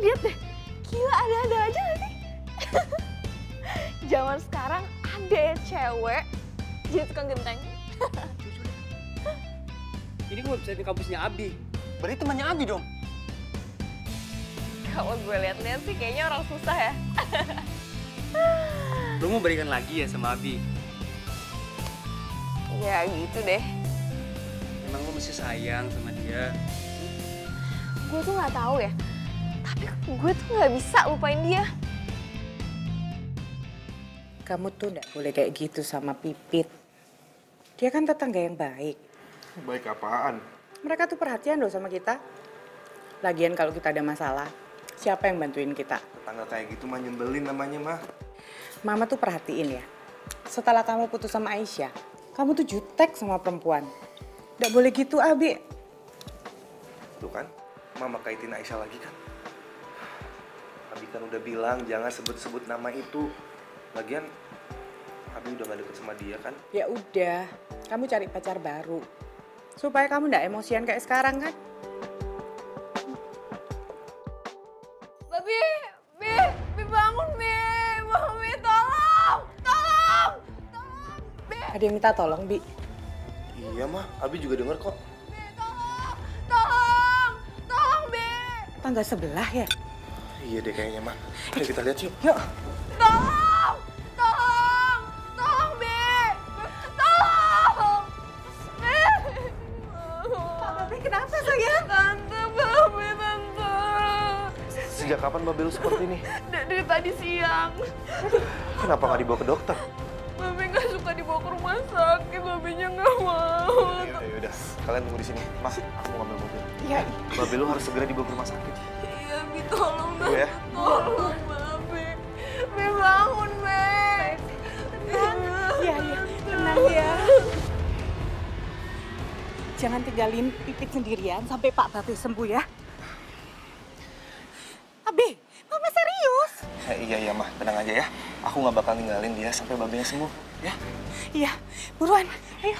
Speaker 3: Lihat deh, gila ada-ada aja gak sih? Zaman sekarang ada ya cewek jadi tukang genteng.
Speaker 10: Ini gue bisa di kampusnya Abi. Berarti temannya Abi dong.
Speaker 3: Kalau gue lihat-lihat sih kayaknya orang susah ya.
Speaker 10: Lu mau balikan lagi ya sama Abi?
Speaker 3: Ya gitu deh.
Speaker 10: Emang lu masih sayang sama dia?
Speaker 3: Gue tuh nggak tahu ya, tapi gue tuh nggak bisa lupain dia.
Speaker 6: Kamu tuh nggak boleh kayak gitu sama Pipit. Dia kan tetangga yang baik.
Speaker 1: Baik apaan?
Speaker 6: Mereka tuh perhatian loh sama kita. Lagian kalau kita ada masalah, siapa yang bantuin kita?
Speaker 1: Tetangga kayak gitu mah nyebelin namanya mah.
Speaker 6: Mama tuh perhatiin ya. Setelah kamu putus sama Aisyah, kamu tuh jutek sama perempuan. Nggak boleh gitu, Abi.
Speaker 1: Tuh kan, Mama kaitin Aisyah lagi kan. Abi kan udah bilang jangan sebut-sebut nama itu. Lagian, Abi udah gak deket sama dia kan.
Speaker 6: Ya udah, kamu cari pacar baru. Supaya kamu nggak emosian kayak sekarang kan.
Speaker 3: Bi bangun, Bi, tolong, Bi.
Speaker 6: Ada yang minta tolong, Bi.
Speaker 1: Iya mah, Abi juga denger kok.
Speaker 3: Tolong, Bi.
Speaker 6: Tangga sebelah ya?
Speaker 1: Iya deh kayaknya mah. Ayo kita lihat yuk.
Speaker 6: Yuk.
Speaker 3: Tolong, Bi. Tolong.
Speaker 6: Tapi kenapa sayang?
Speaker 3: Tante.
Speaker 1: Sejak kapan Babe lu seperti ini?
Speaker 3: Dari tadi siang.
Speaker 1: Kenapa gak dibawa ke dokter?
Speaker 3: Babe nggak suka dibawa ke rumah sakit, Babenya nggak mau.
Speaker 1: Yaudah, kalian tunggu di sini. Mas, aku ngambil mobil.
Speaker 6: Iya.
Speaker 1: Babe lu harus segera dibawa ke rumah sakit.
Speaker 3: Iya, Bi, tolong,
Speaker 1: Tunggu ya.
Speaker 3: Tolong, Babe. Bi, bangun, Be.
Speaker 6: Iya, tenang ya. Jangan tinggalin Pipit sendirian sampai Pak Babe sembuh ya. Abi, Mama serius?
Speaker 1: Iya, Mah. Tenang aja ya. Aku gak bakal ninggalin dia sampai Babenya sembuh, ya?
Speaker 6: Iya, buruan. Ayo.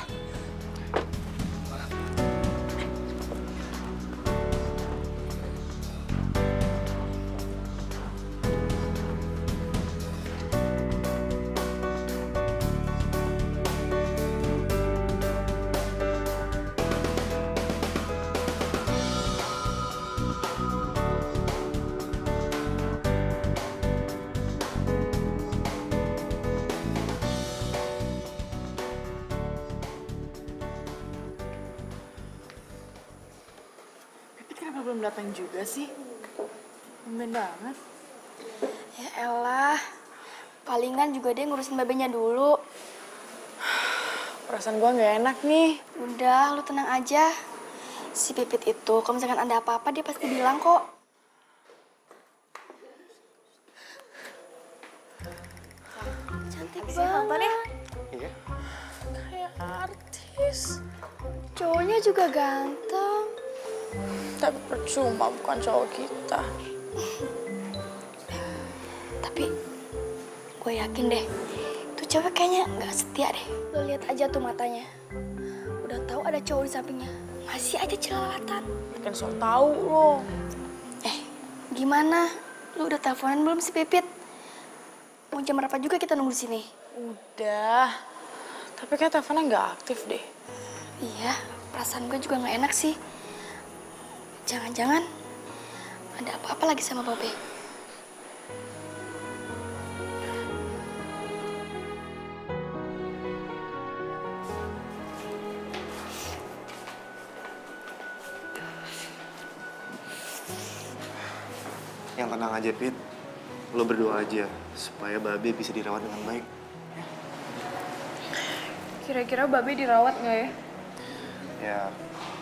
Speaker 5: Kenapa belum datang juga sih? Tumben banget.
Speaker 4: Ya elah, palingan juga dia ngurusin babenya dulu.
Speaker 5: Perasaan gua nggak enak nih.
Speaker 4: Udah, lu tenang aja. Si Pipit itu, kalau misalkan ada apa-apa dia pasti bilang kok. Cantik banget.
Speaker 1: Iya.
Speaker 5: Kayak artis.
Speaker 4: Cowoknya juga ganteng.
Speaker 5: Tapi percuma, bukan cowok kita.
Speaker 4: Tapi gue yakin deh, tuh cewek kayaknya nggak setia deh. Lo lihat aja tuh matanya. Udah tahu ada cowok di sampingnya, masih aja celalatan.
Speaker 5: Bikin sok tahu lo.
Speaker 4: Gimana? Lu udah teleponan belum si Pipit? Mau jam berapa juga kita nunggu di sini?
Speaker 5: Udah. Tapi kayak teleponnya nggak aktif deh.
Speaker 4: Iya, perasaan gue juga nggak enak sih. Jangan-jangan ada apa-apa lagi sama Babe.
Speaker 1: Yang tenang aja, Pit. Lo berdoa aja supaya Babe bisa dirawat dengan baik.
Speaker 3: Kira-kira Babe dirawat nggak ya?
Speaker 1: Ya,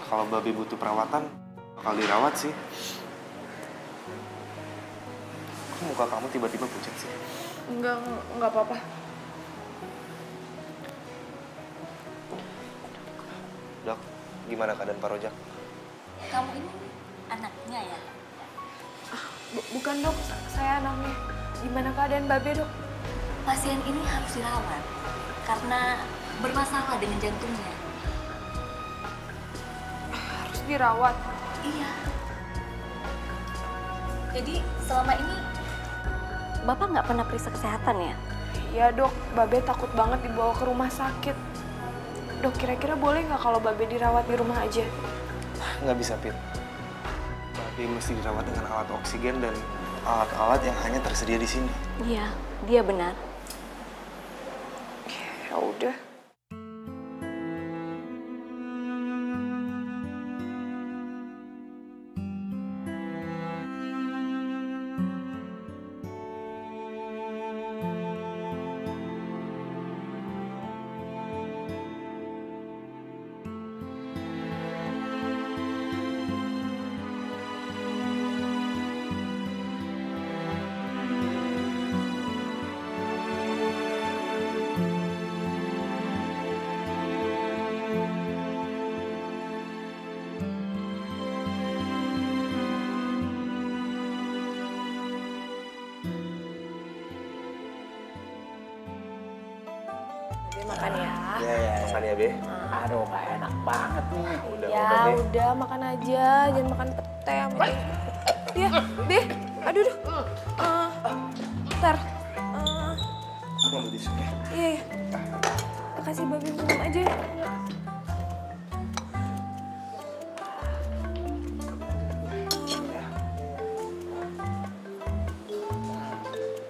Speaker 1: kalau Babe butuh perawatan, bakal dirawat sih. Kok muka kamu tiba-tiba pucat sih?
Speaker 3: Enggak apa-apa.
Speaker 1: Dok, Gimana keadaan Pak Rojak?
Speaker 11: Kamu ini anaknya ya?
Speaker 3: Bukan dok, saya anaknya. Gimana keadaan Babe dok?
Speaker 11: Pasien ini harus dirawat karena bermasalah dengan jantungnya.
Speaker 3: Harus dirawat?
Speaker 11: Iya. Jadi selama ini Bapak nggak pernah periksa kesehatan ya?
Speaker 3: Iya dok, Babe takut banget dibawa ke rumah sakit. Dok, kira-kira boleh nggak kalau Babe dirawat di rumah aja?
Speaker 1: Nggak bisa, Pit. Babe mesti dirawat dengan alat oksigen dan alat-alat yang hanya tersedia di sini.
Speaker 11: Iya, dia benar.
Speaker 3: Ya udah. Makan ya.
Speaker 1: Iya, makan ya, Be.
Speaker 7: Aduh, gak enak banget nih.
Speaker 3: Udah makan aja, jangan makan pete sama dia. Ya, Be. Aduh. Ntar.
Speaker 1: Aku ambil tisu ya.
Speaker 3: Iya. Kasih Babe minum aja.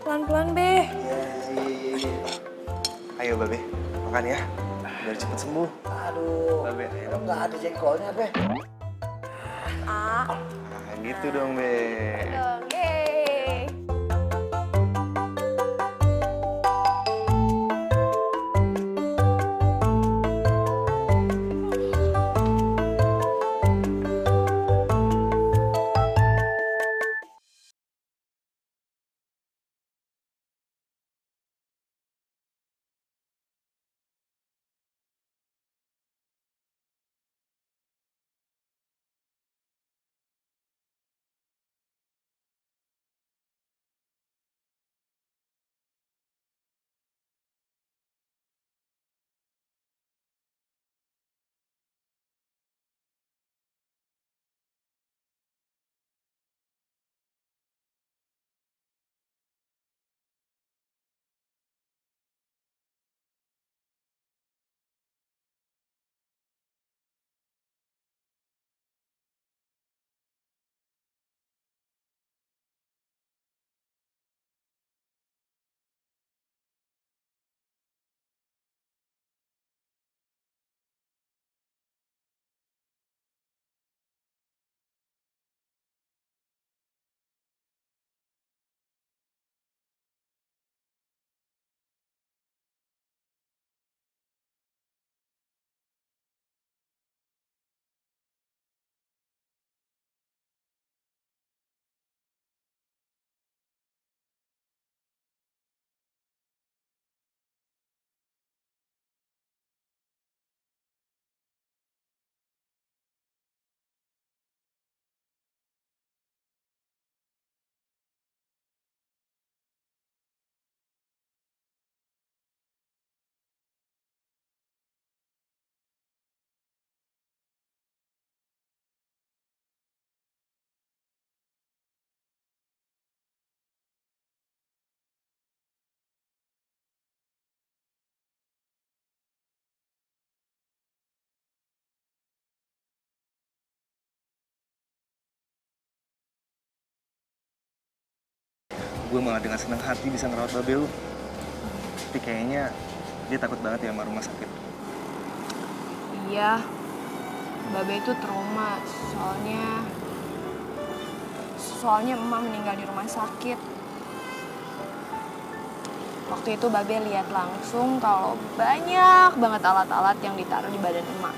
Speaker 3: Pelan-pelan, Be.
Speaker 1: Iya. Ayo, Babe. Makan ya. Biar cepet sembuh.
Speaker 10: Aduh,
Speaker 1: Babe, ayo.
Speaker 10: kok nggak ada jengkolnya, Be?
Speaker 1: Nah, gitu dong, Be.
Speaker 3: Oke.
Speaker 1: Gue malah dengan senang hati bisa ngerawat Babe lu. Tapi kayaknya dia takut banget ya sama rumah sakit.
Speaker 3: Iya. Babe itu trauma. Soalnya emak meninggal di rumah sakit. Waktu itu Babe lihat langsung kalau banyak banget alat-alat yang ditaruh di badan emak.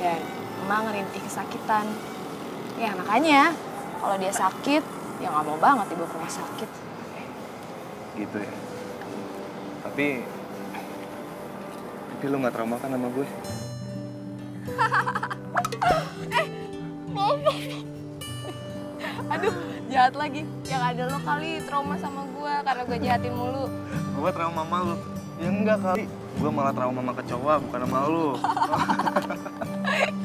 Speaker 3: Dan emak ngerintih kesakitan. Ya makanya kalau dia sakit, ya nggak mau banget dibawa ke rumah sakit.
Speaker 1: Gitu ya. Tapi lu nggak trauma kan sama gue?
Speaker 3: Aduh, jahat lagi. Yang ada lo kali trauma sama gue karena gue jahatin mulu.
Speaker 1: Gue trauma sama lu. Ya enggak kali. Gue malah trauma sama kecoa, bukan sama lu.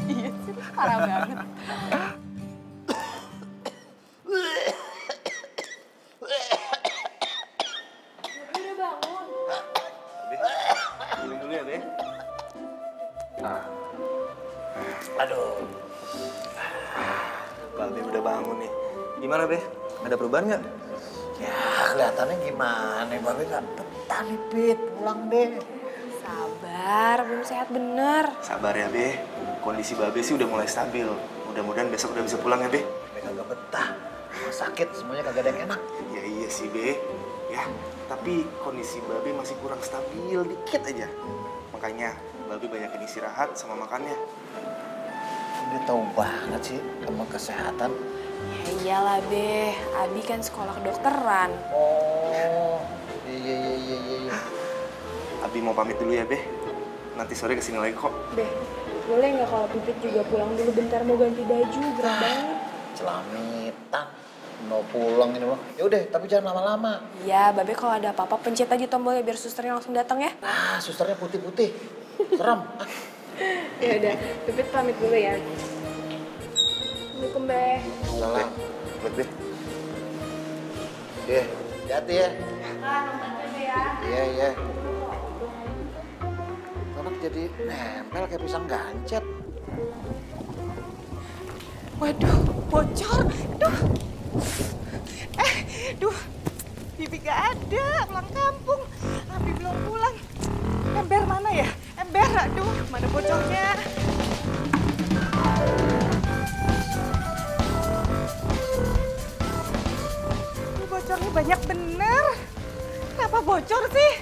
Speaker 3: Iya sih, parah banget. Udah bangun.
Speaker 1: Giling dulu ya, Be.
Speaker 10: Aduh.
Speaker 1: Babe udah bangun nih. Gimana, Be? Ada perubahan nggak?
Speaker 10: Ya kelihatannya gimana, Babe nggak betah nih, Pit. Pulang deh.
Speaker 3: Sabar, belum sehat bener.
Speaker 1: Sabar ya, Be. Kondisi Babe sih udah mulai stabil. Mudah-mudahan besok udah bisa pulang ya, Be.
Speaker 10: Babe kagak betah. Rumah sakit, semuanya kagak ada yang enak.
Speaker 1: Ya iya sih, Be. Ya, tapi kondisi Babe masih kurang stabil dikit aja. Makanya Babe banyakin istirahat sama makannya.
Speaker 10: Dia tahu banget sih sama kesehatan.
Speaker 3: Ya iyalah, Be. Abi kan sekolah kedokteran.
Speaker 10: Oh, iya.
Speaker 1: Abi mau pamit dulu ya, Be. Nanti sore kesini lagi kok.
Speaker 3: Be, boleh nggak kalau Pipit juga pulang dulu bentar mau ganti baju, gerak banget.
Speaker 10: Celamitan. Mau pulang ini mah. Ya udah, tapi jangan lama-lama.
Speaker 3: Iya, Babe kalau ada apa-apa pencet aja tombolnya biar susternya langsung datang ya.
Speaker 10: Ah, susternya putih-putih. Serem.
Speaker 3: Ya udah, Pipit pamit dulu ya. Assalamualaikum, Be.
Speaker 10: Salam.
Speaker 1: Buat Be.
Speaker 10: Iya, hati ya. Iya. Anak jadi nempel kayak pisang gancet.
Speaker 6: Waduh, bocor. Duh, Bibi gak ada, pulang kampung. Abi belum pulang. Ember mana ya? Ember, aduh, mana bocornya? Ini bocornya banyak bener. Kenapa bocor sih?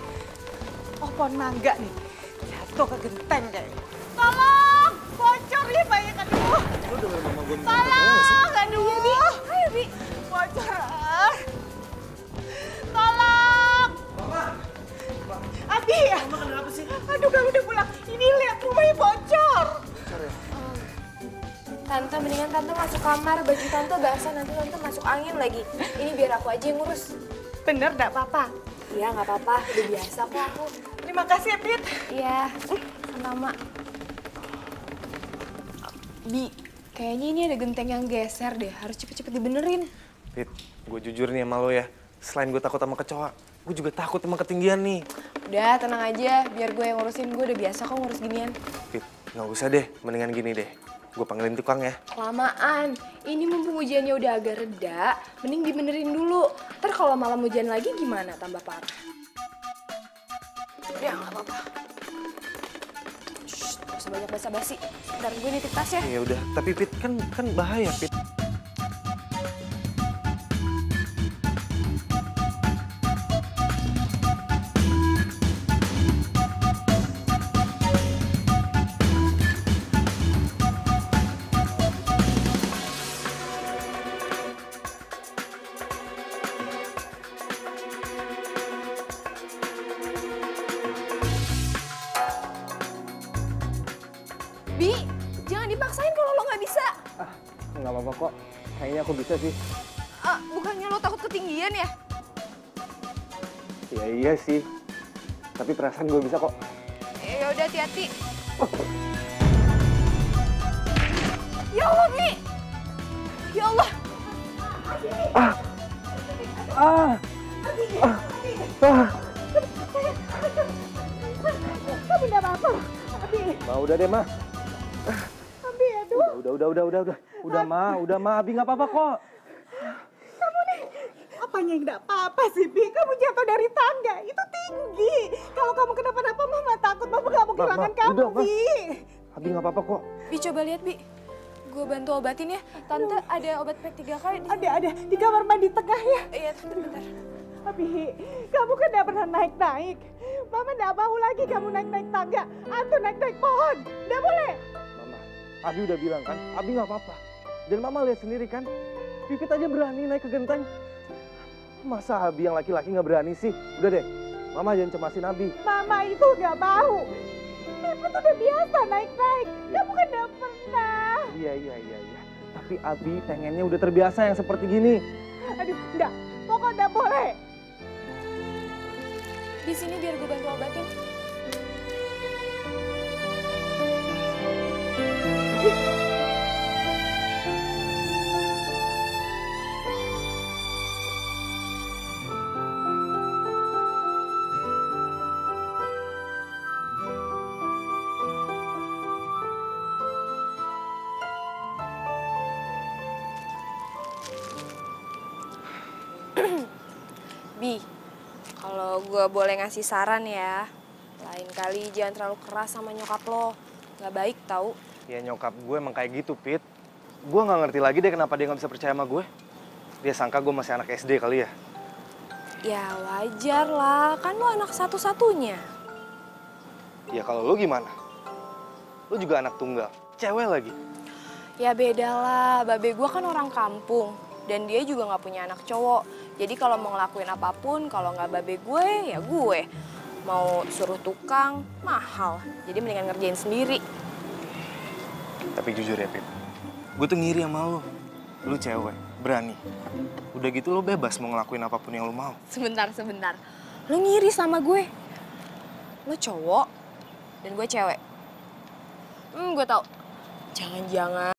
Speaker 6: Oh, pohon mangga nih. Jatuh ke genteng kayaknya. Tolong, bocor nih banyak, aduh.
Speaker 10: Lu denger mama gue minta
Speaker 6: Tolong, aduh. Ayo, Bi. Bocor. Tolong.
Speaker 1: Mama.
Speaker 6: Abi.
Speaker 1: Mama kenapa sih?
Speaker 6: Aduh, kamu udah pulang. Ini lihat rumahnya bocor.
Speaker 3: Tante, mendingan Tante masuk kamar, baju Tante basah, nanti Tante masuk angin lagi. Ini biar aku aja yang ngurus.
Speaker 6: Bener, gak apa-apa.
Speaker 3: Iya, nggak apa-apa, udah biasa kok aku.
Speaker 6: Terima kasih ya, Pit.
Speaker 3: Iya, sama. Bi, kayaknya ini ada genteng yang geser deh, harus cepet-cepet dibenerin.
Speaker 1: Pit, gue jujur nih sama lo ya. Selain gue takut sama kecoa, gue juga takut sama ketinggian nih.
Speaker 3: Udah, tenang aja, biar gue yang ngurusin. Gue udah biasa kok ngurus ginian.
Speaker 1: Pit, nggak usah deh, mendingan gini deh. Gue panggilin tukang ya.
Speaker 3: Kelamaan, ini mumpung hujannya udah agak reda, mending dibenerin dulu. Ntar kalau malam hujan lagi gimana, tambah parah. Udah, nggak apa-apa. Shh, gak usah banyak basa-basi. Ntar gue nitip tas ya.
Speaker 1: Ya udah, tapi Pit kan bahaya, Pit.
Speaker 3: Bi, jangan dipaksain kalau lo nggak bisa.
Speaker 1: Nggak apa-apa kok. Kayaknya aku bisa sih.
Speaker 3: Bukannya lo takut ketinggian ya?
Speaker 1: Ya iya sih. Tapi perasaan gue bisa kok.
Speaker 3: Ya udah, hati-hati. Ya Allah, Bi. Ya Allah.
Speaker 6: Abi gak apa-apa. Abi.
Speaker 1: Udah deh, Ma.
Speaker 6: Abi, aduh.
Speaker 1: Udah, Ma. Abi nggak apa-apa kok.
Speaker 6: Kamu nih, apanya yang gak apa-apa sih, Bi? Kamu jatuh dari tangga, itu tinggi. Kalau kamu kenapa-napa, Mama takut. Mama gak mau kehilangan kamu,
Speaker 1: udah, Ma.
Speaker 6: Bi.
Speaker 1: Abi nggak apa-apa kok.
Speaker 3: Bi, coba lihat, Bi. Gue bantu obatin ya. Tante, ada obat pack 3 kali.
Speaker 6: Ada. Di kamar mandi tengah ya.
Speaker 3: Iya, Tante, bentar.
Speaker 6: Abi, kamu kan gak pernah naik-naik. Mama gak mau lagi kamu naik-naik tangga atau naik-naik pohon. Gak boleh.
Speaker 1: Mama, Abi udah bilang kan, Abi nggak apa-apa. Dan Mama lihat sendiri kan, Pipit aja berani naik ke genteng. Masa Abi yang laki-laki nggak berani sih? Udah deh, Mama jangan cemasin Abi.
Speaker 6: Mama itu gak mau. Ibu tuh udah biasa naik-naik. Kamu kan udah pernah.
Speaker 1: Iya. Tapi Abi pengennya udah terbiasa yang seperti gini.
Speaker 6: Aduh, enggak. Pokoknya enggak boleh.
Speaker 3: Di sini biar gue bantu obatin. Bi, kalau gue boleh ngasih saran ya, lain kali jangan terlalu keras sama nyokap lo. Nggak baik tau.
Speaker 1: Ya nyokap gue emang kayak gitu, Pit. Gue nggak ngerti lagi deh kenapa dia nggak bisa percaya sama gue. Dia sangka gue masih anak SD kali ya.
Speaker 3: Ya wajar lah, kan lo anak satu-satunya.
Speaker 1: Ya kalau lo gimana? Lo juga anak tunggal, cewek lagi.
Speaker 3: Ya beda lah, babe gue kan orang kampung. Dan dia juga nggak punya anak cowok. Jadi kalau mau ngelakuin apapun, kalau nggak babe gue, ya gue. Mau suruh tukang, mahal. Jadi mendingan ngerjain sendiri.
Speaker 1: Tapi jujur ya, Pit. Gue tuh ngiri sama lo. Lo cewek, berani. Udah gitu lo bebas mau ngelakuin apapun yang lo mau.
Speaker 3: Sebentar. Lo ngiri sama gue. Lo cowok, dan gue cewek. Gue tau. Jangan-jangan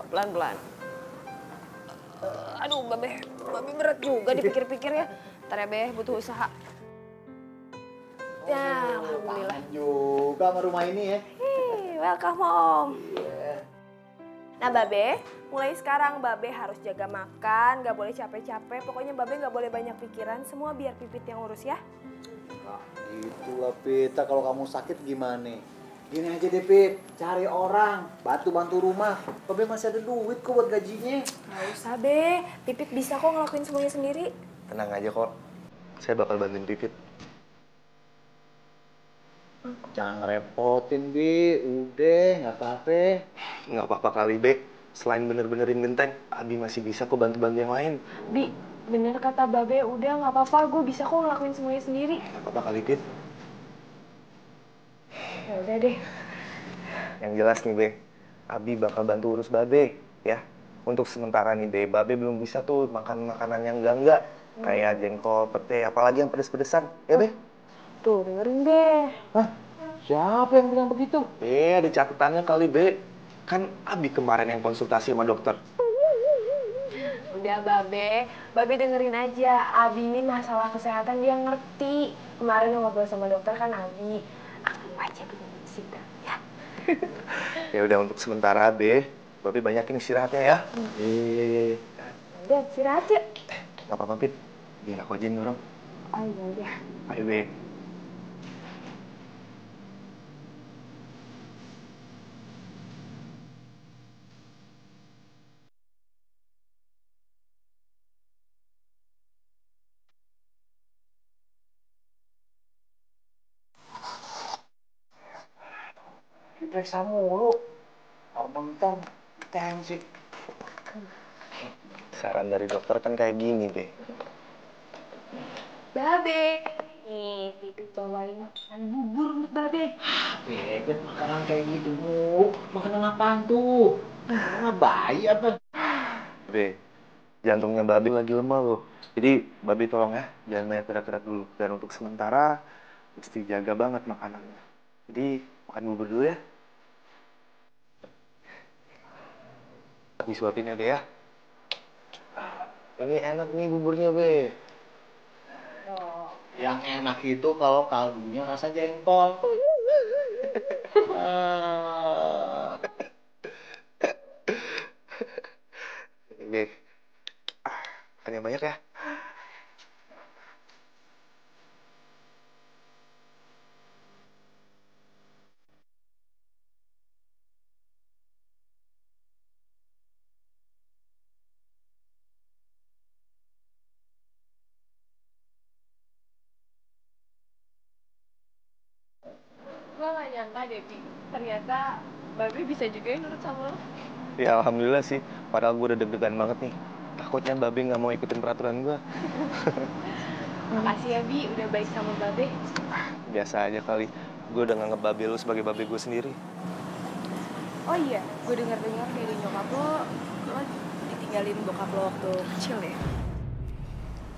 Speaker 3: pelan-pelan. Aduh, Babe berat juga dipikir-pikir ya. Ntar ya, Be, butuh usaha. Ya, alhamdulillah.
Speaker 7: Juga sama rumah ini ya.
Speaker 3: Welcome home. Nah, Babe, mulai sekarang Babe harus jaga makan, gak boleh capek-capek. Pokoknya Babe gak boleh banyak pikiran, semua biar Pipit yang urus ya.
Speaker 7: Nah, itulah Pita, kalau kamu sakit gimana? Gini aja deh Pit, cari orang, bantu-bantu rumah. Babe masih ada duit kok buat gajinya.
Speaker 3: Gak usah, Be. Pipit bisa kok ngelakuin semuanya sendiri.
Speaker 1: Tenang aja kok, saya bakal bantuin Pipit.
Speaker 7: Jangan ngerepotin, Bi. Udah, nggak apa-apa.
Speaker 1: Nggak apa-apa kali, Be. Selain bener-benerin genteng, Abi masih bisa kok bantu-bantu yang lain.
Speaker 3: Bi, bener kata Babe, udah gak apa-apa, gue bisa kok ngelakuin semuanya sendiri.
Speaker 1: Nggak apa-apa kali, Pit.
Speaker 3: Ya udah deh.
Speaker 1: Yang jelas nih, Be, Abi bakal bantu urus Babe, ya. Untuk sementara nih, Be, Babe belum bisa tuh makan makanan yang enggak. Kayak jengkol, pete, apalagi yang pedes-pedesan, ya, Be?
Speaker 3: Tuh, dengerin deh.
Speaker 7: Hah? Siapa yang bilang begitu?
Speaker 1: Ada catatannya kali, Be. Kan Abi kemarin yang konsultasi sama dokter.
Speaker 3: Udah, Babe dengerin aja. Abi ini masalah kesehatan dia ngerti. Kemarin ngobrol sama dokter kan Abi. Anggap aja begini sita, ya.
Speaker 1: Ya udah, untuk sementara, Be, Babe banyakin istirahatnya ya.
Speaker 7: Iya.
Speaker 3: Udah, istirahat yuk.
Speaker 1: Nggak apa-apa, Pit. Biar aku aja yang dorong.
Speaker 3: Oh iya, udah.
Speaker 1: Ayo, Be.
Speaker 7: Diperiksa mulu. Bentar, tensi.
Speaker 1: Saran dari dokter kan kayak gini, Be.
Speaker 3: Babe. Nih, Pipit bawain makanan bubur buat Babe.
Speaker 7: Bebet makanan kayak gitu, Bu. Makanan apaan tuh? Makanan bayi apa?
Speaker 1: Be, jantungnya Babe lagi lemah loh. Jadi Babe tolong ya, jangan banyak gerak-gerak dulu. Dan untuk sementara, mesti jaga banget makanannya. Jadi makan bubur dulu ya. Disuapin ya, Be ya. Ini enak nih buburnya, Be.
Speaker 7: Yang enak itu kalau kaldunya rasa jengkol.
Speaker 1: Be, makan yang banyak ya.
Speaker 3: Gue gak nyangka deh, Pi. Ternyata Babe bisa juga yang nurut sama lo.
Speaker 1: Ya alhamdulillah sih, padahal gue udah deg-degan banget nih. Takutnya Babe nggak mau ikutin peraturan gue.
Speaker 3: Makasih ya, Bi, udah baik sama Babe.
Speaker 1: Biasa aja kali, gue udah nganggep Babe lu sebagai Babe gue sendiri.
Speaker 3: Oh iya, gue dengar-dengar dari nyokap lo ditinggalin bokap lo waktu kecil ya?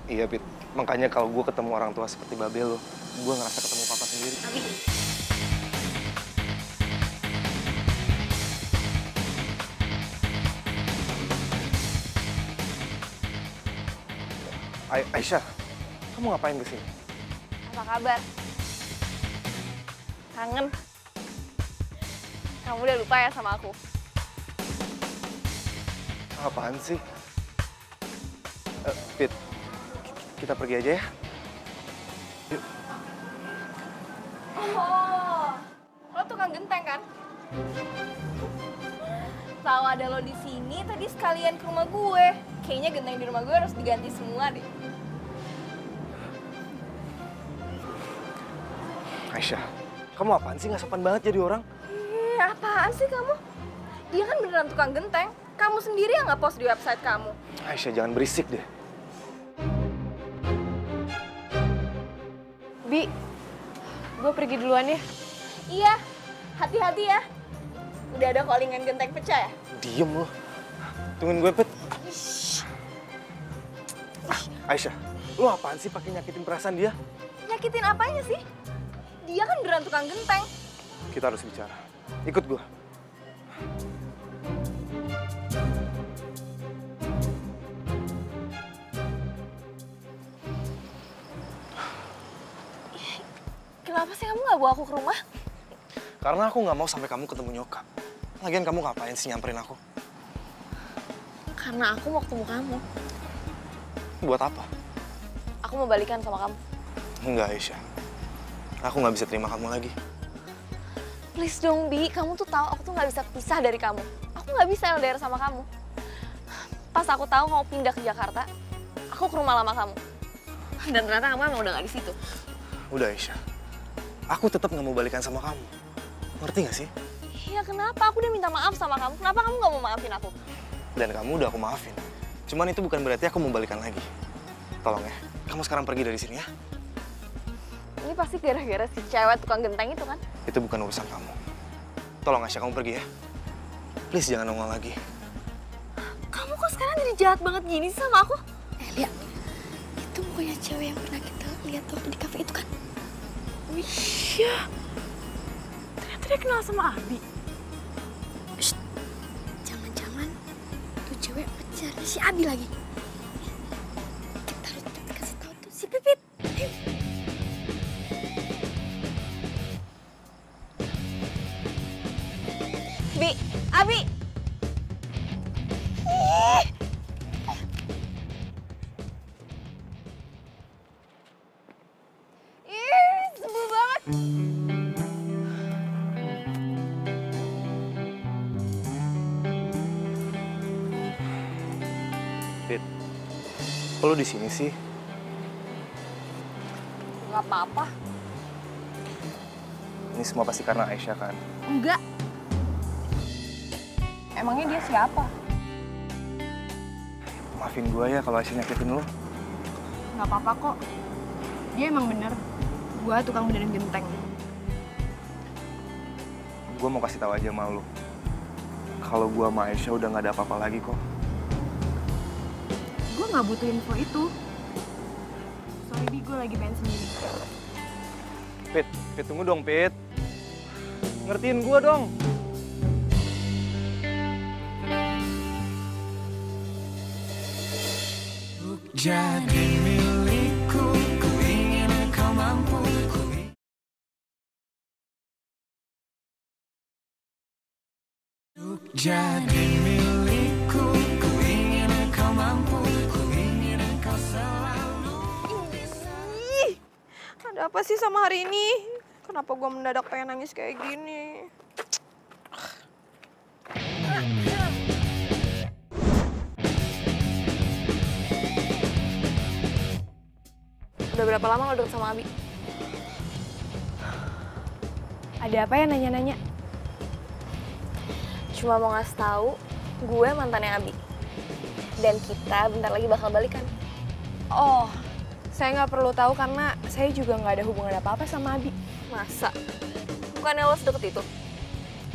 Speaker 1: Iya, Pit. Makanya kalau gue ketemu orang tua seperti Babe lu, gue ngerasa ketemu papa sendiri.
Speaker 3: Abi.
Speaker 1: Aisyah, kamu ngapain kesini?
Speaker 3: Apa kabar? Kangen? Kamu udah lupa ya sama aku?
Speaker 1: Apaan sih? Pit, kita pergi aja ya. Yuk.
Speaker 3: Oh, lo tukang genteng kan? Tahu ada lo di sini, tadi sekalian ke rumah gue. Kayaknya genteng di rumah gue harus diganti semua deh.
Speaker 1: Aisyah, kamu apaan sih? Nggak sopan banget jadi orang.
Speaker 3: Apaan sih kamu? Dia kan beneran tukang genteng. Kamu sendiri yang nggak post di website kamu.
Speaker 1: Aisyah, jangan berisik deh.
Speaker 3: Bi, gue pergi duluan ya. Iya, hati-hati ya. Udah ada callingan genteng pecah ya?
Speaker 1: Diem lo. Tungguin gue, Pet. Aisyah, lo apaan sih pakai nyakitin perasaan dia?
Speaker 3: Nyakitin apanya sih? Dia kan beneran tukang genteng.
Speaker 1: Kita harus bicara. Ikut gue.
Speaker 3: Kenapa sih kamu nggak bawa aku ke rumah?
Speaker 1: Karena aku nggak mau sampai kamu ketemu nyokap. Lagian kamu ngapain sih nyamperin aku?
Speaker 3: Karena aku mau ketemu kamu.
Speaker 1: Buat apa?
Speaker 3: Aku mau balikan sama kamu.
Speaker 1: Enggak, Aisyah. Aku nggak bisa terima kamu lagi.
Speaker 3: Please dong, Bi. Kamu tuh tahu aku tuh nggak bisa pisah dari kamu. Aku nggak bisa LDR sama kamu. Pas aku tahu kamu pindah ke Jakarta, aku ke rumah lama kamu. Dan ternyata kamu emang udah nggak di situ.
Speaker 1: Udah, Aisyah. Aku tetap nggak mau balikan sama kamu. Ngerti nggak sih?
Speaker 3: Ya kenapa? Aku udah minta maaf sama kamu. Kenapa kamu nggak mau maafin aku?
Speaker 1: Dan kamu udah aku maafin. Cuman itu bukan berarti aku mau balikan lagi. Tolong ya, kamu sekarang pergi dari sini ya.
Speaker 3: Ini pasti gara-gara si cewek tukang genteng itu kan?
Speaker 1: Itu bukan urusan kamu. Tolong Aisyah, kamu pergi ya. Please jangan nongol lagi.
Speaker 3: Kamu kok sekarang jadi jahat banget gini sih sama aku?
Speaker 4: Lia, itu bukannya cewek yang pernah kita lihat waktu di kafe itu kan?
Speaker 5: Iya. Ternyata dia kenal sama Abi.
Speaker 4: Jangan-jangan tuh cewek pacarnya si Abi lagi. Kita harus cepet kasih tahu tuh si Pipit. Ayo.
Speaker 3: Bi, Abi! Ih, sebel banget.
Speaker 1: Fit, kok lu di sini sih?
Speaker 3: Gak apa-apa.
Speaker 1: Ini semua pasti karena Aisyah kan?
Speaker 3: Enggak. Emangnya dia siapa?
Speaker 1: Maafin gua ya kalau Aisyah nyakitin lu.
Speaker 3: Gak apa-apa kok. Dia emang bener. Gua tukang benerin genteng.
Speaker 1: Gua mau kasih tahu aja sama lu. Kalau gua sama Aisyah udah nggak ada apa-apa lagi kok.
Speaker 3: Gue gak butuh info itu. Sorry, Bi, gue lagi pengen sendiri.
Speaker 1: Fit, tunggu dong, Fit. Ngertiin gua dong.
Speaker 9: Jadi milikku, ku ingin kau mampu. Jadi milikku, ku ingin kau mampu. Ku ingin kau selalu.
Speaker 3: Ih, ada apa sih sama hari ini? Kenapa gue mendadak pengen nangis kayak gini? Udah berapa lama lo deket sama Abi? Ada apa ya nanya-nanya? Cuma mau ngasih tahu, gue mantannya Abi. Dan kita bentar lagi bakal balikan. Oh, saya nggak perlu tahu karena saya juga nggak ada hubungan apa-apa sama Abi. Masa? Bukannya lo sedeket itu?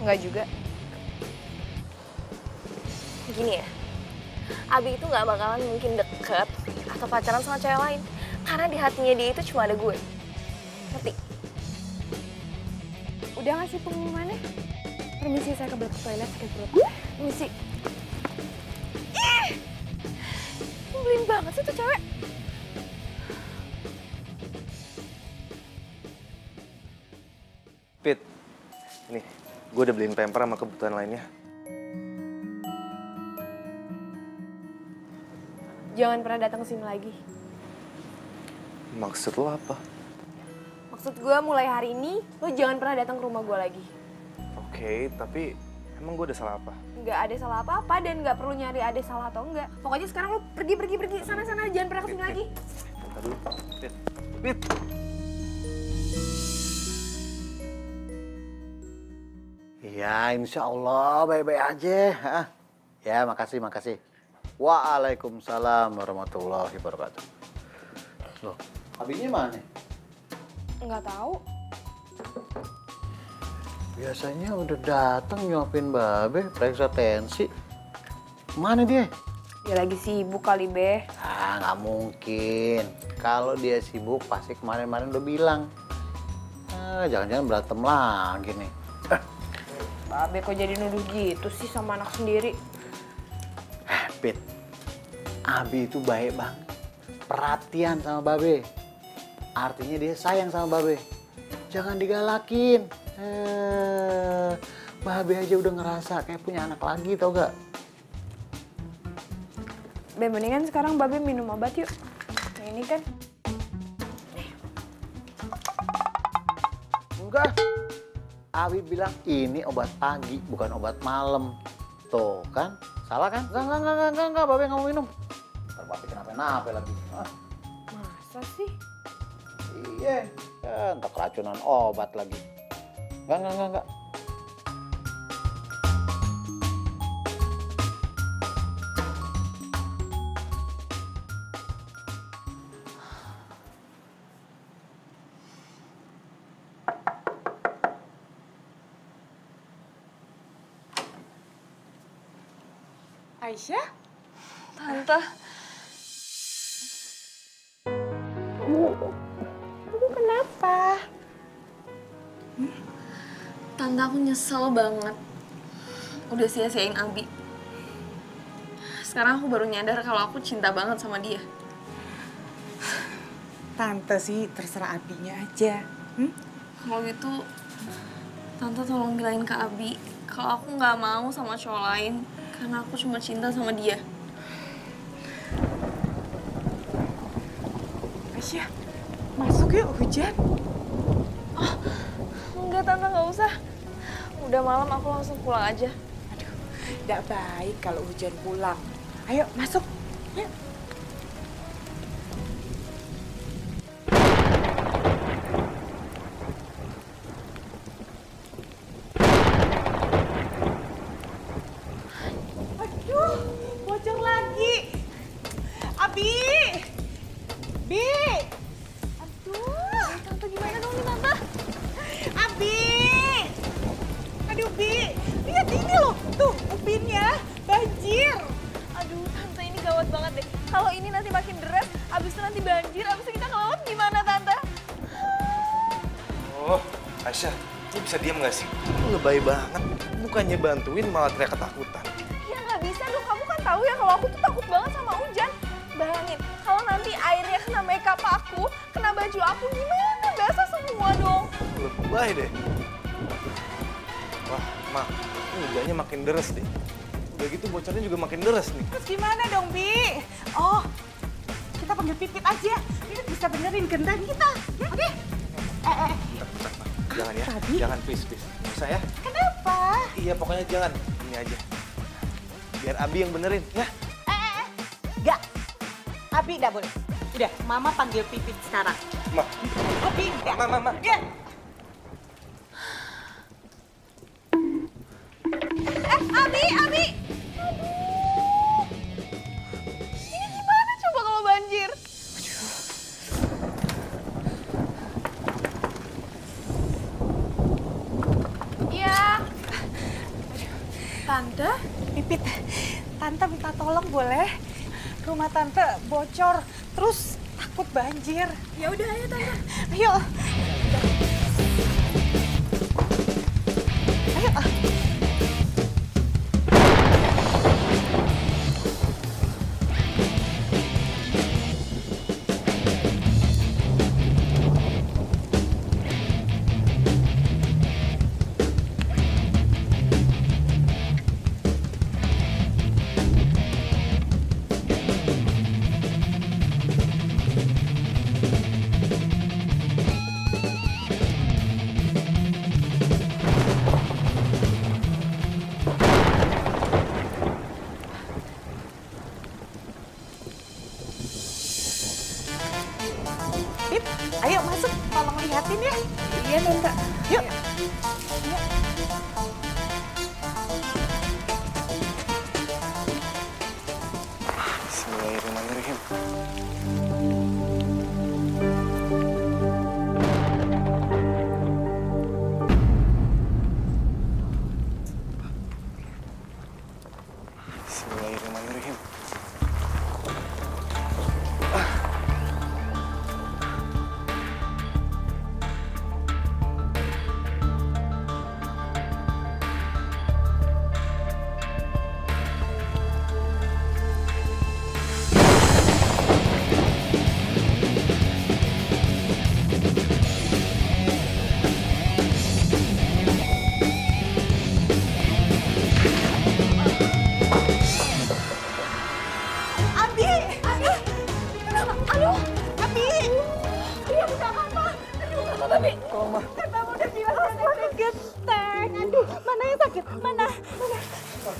Speaker 3: Nggak juga. Gini ya, Abi itu nggak bakalan mungkin deket atau pacaran sama cewek lain. Karena di hatinya dia itu cuma ada gue. Ngerti? Udah nggak sih pengumumannya? Permisi, saya kebelet ke toilet, sakit perut. Permisi. Ih! Nyebelin banget sih tuh cewek.
Speaker 1: Fit, nih, gue udah beliin pamper sama kebutuhan lainnya.
Speaker 3: Jangan pernah datang ke sini lagi.
Speaker 1: Maksud lo apa?
Speaker 3: Maksud gue mulai hari ini, lo jangan pernah datang ke rumah gue lagi.
Speaker 1: Oke, tapi emang gue udah salah apa?
Speaker 3: Nggak ada salah apa-apa dan nggak perlu nyari ada salah atau enggak. Pokoknya sekarang lo pergi sana-sana, jangan pernah kesini lagi.
Speaker 1: Bentar dulu. Fit.
Speaker 7: Ya, insya Allah baik-baik aja. Hah? Ya, makasih. Waalaikumsalam warahmatullahi wabarakatuh. Loh, Abinya mana?
Speaker 3: Nggak tahu.
Speaker 7: Biasanya udah datang nyuapin Babe, periksa tensi. Mana dia?
Speaker 3: Dia lagi sibuk kali, Be.
Speaker 7: Ah, nggak mungkin. Kalau dia sibuk, pasti kemarin-kemarin udah bilang. Ah, jangan-jangan berantem lagi nih.
Speaker 3: Babe kok jadi nuduh gitu sih sama anak sendiri?
Speaker 7: Pit, Abi itu baik banget. Perhatian sama Babe. Artinya dia sayang sama Babe. jangan digalakin. Babe aja udah ngerasa kayak punya anak lagi, tau gak?
Speaker 3: Be, mendingan sekarang Babe minum obat yuk. Yang ini kan.
Speaker 7: Enggak. Abi bilang ini obat pagi, bukan obat malam. Tuh kan, salah kan? Enggak, Babe nggak mau minum. Ntar Babe kenapa-napa lagi. Ah.
Speaker 3: Masa sih?
Speaker 7: Iya, ya, entar keracunan obat lagi. Enggak.
Speaker 5: Aisyah?
Speaker 3: Tante.
Speaker 5: Ibu kenapa?
Speaker 3: Tante, aku nyesel banget. Udah sia-siain Abi. Sekarang aku baru nyadar kalau aku cinta banget sama dia.
Speaker 6: Tante sih terserah Abinya aja.
Speaker 3: Kalau gitu, Tante tolong bilangin ke Abi kalau aku nggak mau sama cowok lain karena aku cuma cinta sama dia.
Speaker 6: Aisyah, masuk yuk, hujan.
Speaker 3: Oh, enggak Tante, nggak usah. Udah malam, aku langsung pulang aja.
Speaker 6: Aduh, nggak baik kalau hujan pulang. Ayo, masuk. Yuk. Aduh, bocor lagi. Abi! Bi! Aduh.
Speaker 3: Tante, gimana dong nih, Tante?
Speaker 6: Abi! Aduh, Bi! Lihat ini loh. Tuh, upinnya banjir.
Speaker 3: Aduh, Tante, ini gawat banget deh. Kalau ini nanti makin deras, abis itu nanti banjir, abis itu kita kelelep gimana, Tante?
Speaker 1: Oh, Aisyah, lu bisa diam gak sih? Lu lebay banget. Bukannya bantuin malah teriak ketakutan.
Speaker 3: Ya nggak bisa dong, kamu kan tahu ya kalau aku tuh takut banget sama hujan. Bayangin, kalau nanti airnya kena makeup aku, kena baju aku, gimana? Basah semua dong.
Speaker 1: Lebay deh. Wah, Ma, ini hujannya makin deras deh. Udah gitu bocornya juga makin deras nih.
Speaker 6: Terus gimana dong, Bi? Oh, kita panggil Pipit aja. Pipit bisa benerin gendang kita. Ya, oke?
Speaker 1: Bentar, Ma. Jangan ya, jangan please. Nggak usah ya.
Speaker 6: Kenapa?
Speaker 1: Iya, pokoknya jangan. Ini aja. Biar Abi yang benerin, ya.
Speaker 6: Enggak. Abi enggak boleh. Udah, Mama panggil Pipit sekarang.
Speaker 1: Ma.
Speaker 6: Abi enggak.
Speaker 1: Ma.
Speaker 6: Ya.
Speaker 3: Abi! Ini gimana coba kalau banjir? Iya. Tante?
Speaker 6: Pipit, Tante minta tolong boleh? Rumah Tante bocor, terus takut banjir.
Speaker 3: Ya udah ayo Tante.
Speaker 6: Ayo. Ayo. Ayo masuk, tolong lihatin ya.
Speaker 3: Iya Tante.
Speaker 6: Yuk.
Speaker 1: Bismillahirrahmanirrahim. Bismillahirrahmanirrahim.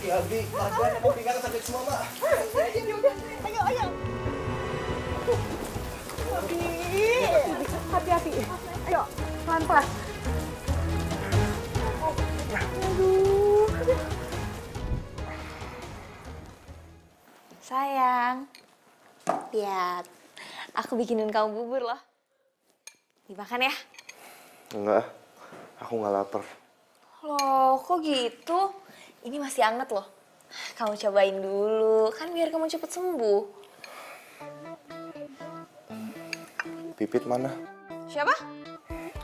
Speaker 1: Ya, Bi, pelan-pelan aku pinggang sakit semua, Mbak.
Speaker 3: Ayo. Hati-hati. Ayo, pelan-pelan.
Speaker 11: Sayang, lihat. Aku bikinin kamu bubur loh. Dimakan ya?
Speaker 1: Enggak, aku nggak lapar.
Speaker 11: Loh, kok gitu? Ini masih anget loh. Kamu cobain dulu, kan biar kamu cepet sembuh.
Speaker 1: Pipit mana?
Speaker 11: Siapa?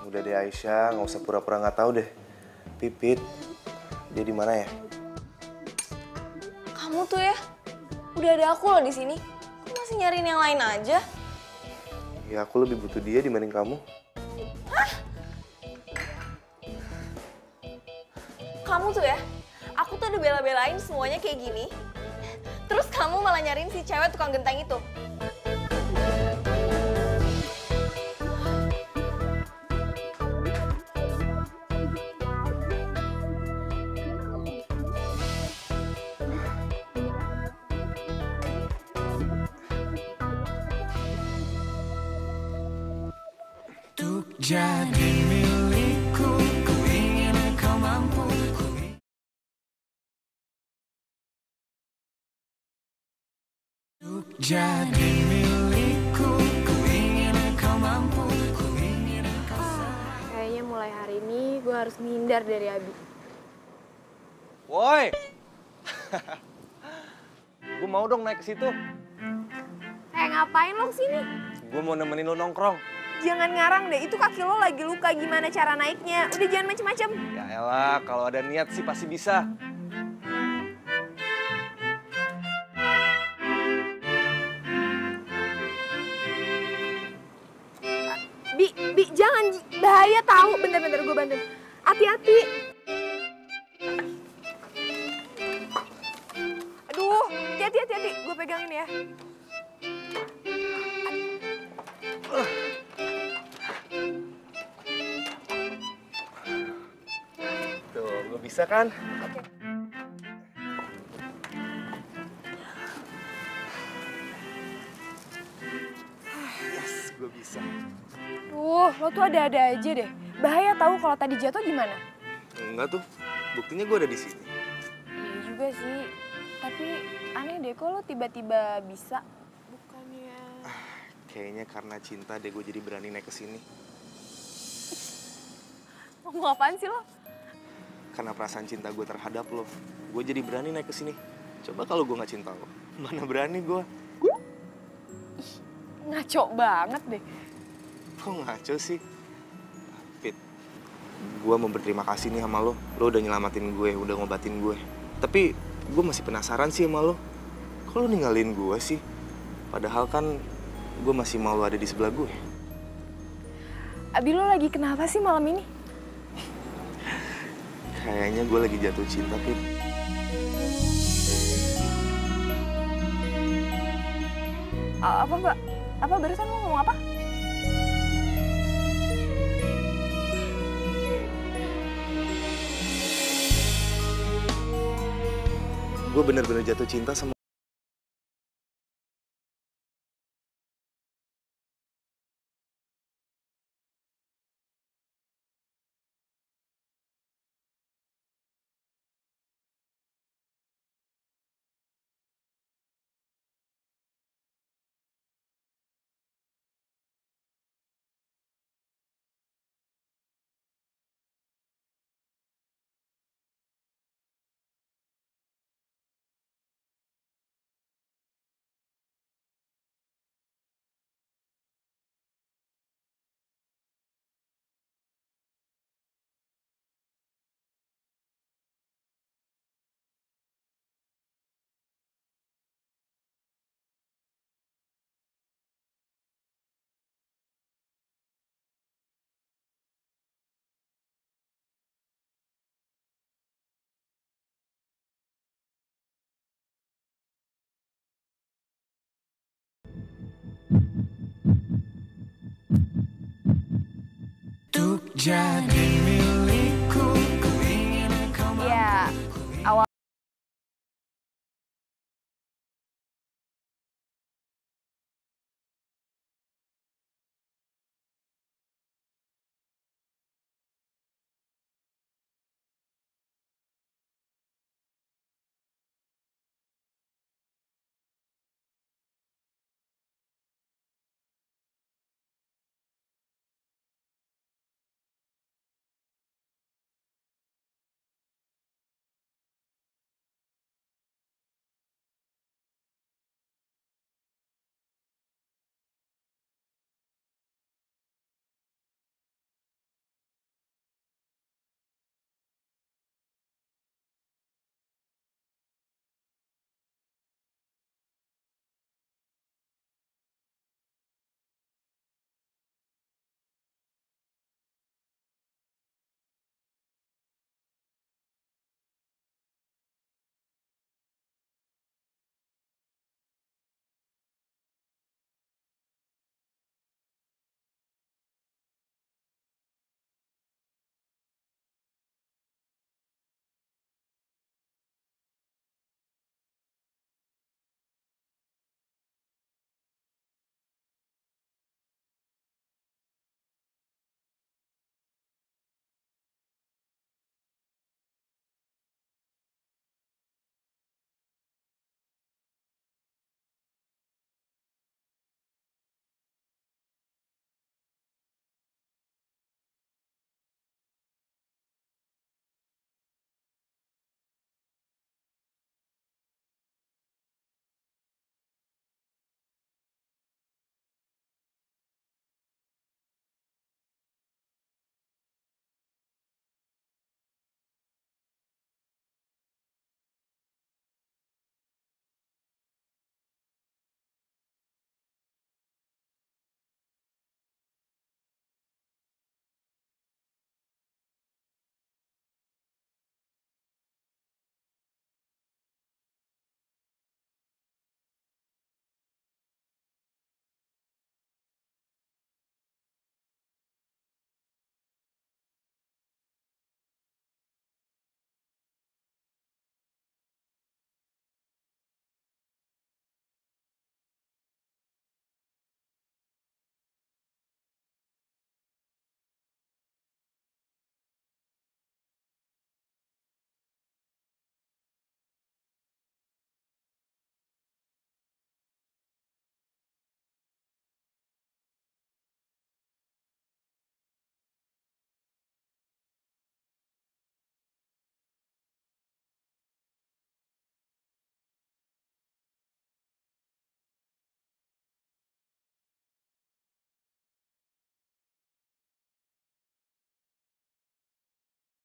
Speaker 1: Udah deh Aisyah, nggak usah pura-pura nggak tahu deh. Pipit, dia di mana ya?
Speaker 11: Kamu tuh ya, udah ada aku loh di sini. Kok masih nyariin yang lain aja?
Speaker 1: Ya aku lebih butuh dia dibanding kamu.
Speaker 11: Kamu tuh ya, aku tuh udah bela-belain semuanya kayak gini. Terus kamu malah nyariin si cewek tukang genteng itu.
Speaker 9: Untuk jadi milikku, ku ingin kau mampu. Untuk jadi milikku, ku ingin kau mampu. Ku ingin kau
Speaker 3: Kayaknya mulai hari ini gue harus menghindar dari Abi.
Speaker 1: Woi, gue mau dong naik ke situ.
Speaker 3: Ngapain lo kesini?
Speaker 1: Gue mau nemenin lo nongkrong.
Speaker 3: Jangan ngarang deh, itu kaki lo lagi luka, gimana cara naiknya? Udah jangan macem-macem.
Speaker 1: Ya elah, kalau ada niat sih pasti bisa.
Speaker 3: Bi, jangan, bahaya tahu. Bentar-bentar gue bantu. Hati-hati. Aduh, hati-hati. Gue pegangin ya.
Speaker 1: Tuh, lo bisa kan?
Speaker 3: Oke.
Speaker 1: Yes, gue bisa.
Speaker 3: Lo tuh ada-ada aja deh. Bahaya tahu kalau tadi jatuh gimana?
Speaker 1: Enggak tuh, buktinya gue ada di sini.
Speaker 3: Iya juga sih. Tapi aneh deh, kok lo tiba-tiba bisa? Bukannya...
Speaker 1: Kayaknya karena cinta deh gue jadi berani naik ke sini.
Speaker 3: Ngomong apaan sih lo?
Speaker 1: Karena perasaan cinta gue terhadap lo, gue jadi berani naik ke sini. Coba kalau gue nggak cinta lo, mana berani gue?
Speaker 3: Ngaco banget deh.
Speaker 1: Kok ngaco sih? Fit, gue mau berterima kasih nih sama lo. Lo udah nyelamatin gue, udah ngobatin gue. Tapi gue masih penasaran sih sama lo. Kok lo ninggalin gue sih? Padahal kan gue masih mau lo ada di sebelah gue.
Speaker 3: Abi lo lagi kenapa sih malam ini?
Speaker 1: Kayaknya gue lagi jatuh cinta, Fit.
Speaker 3: Apa, Mbak? Apa barusan lo ngomong apa?
Speaker 1: Gue bener-bener jatuh cinta sama...
Speaker 9: Untuk jadi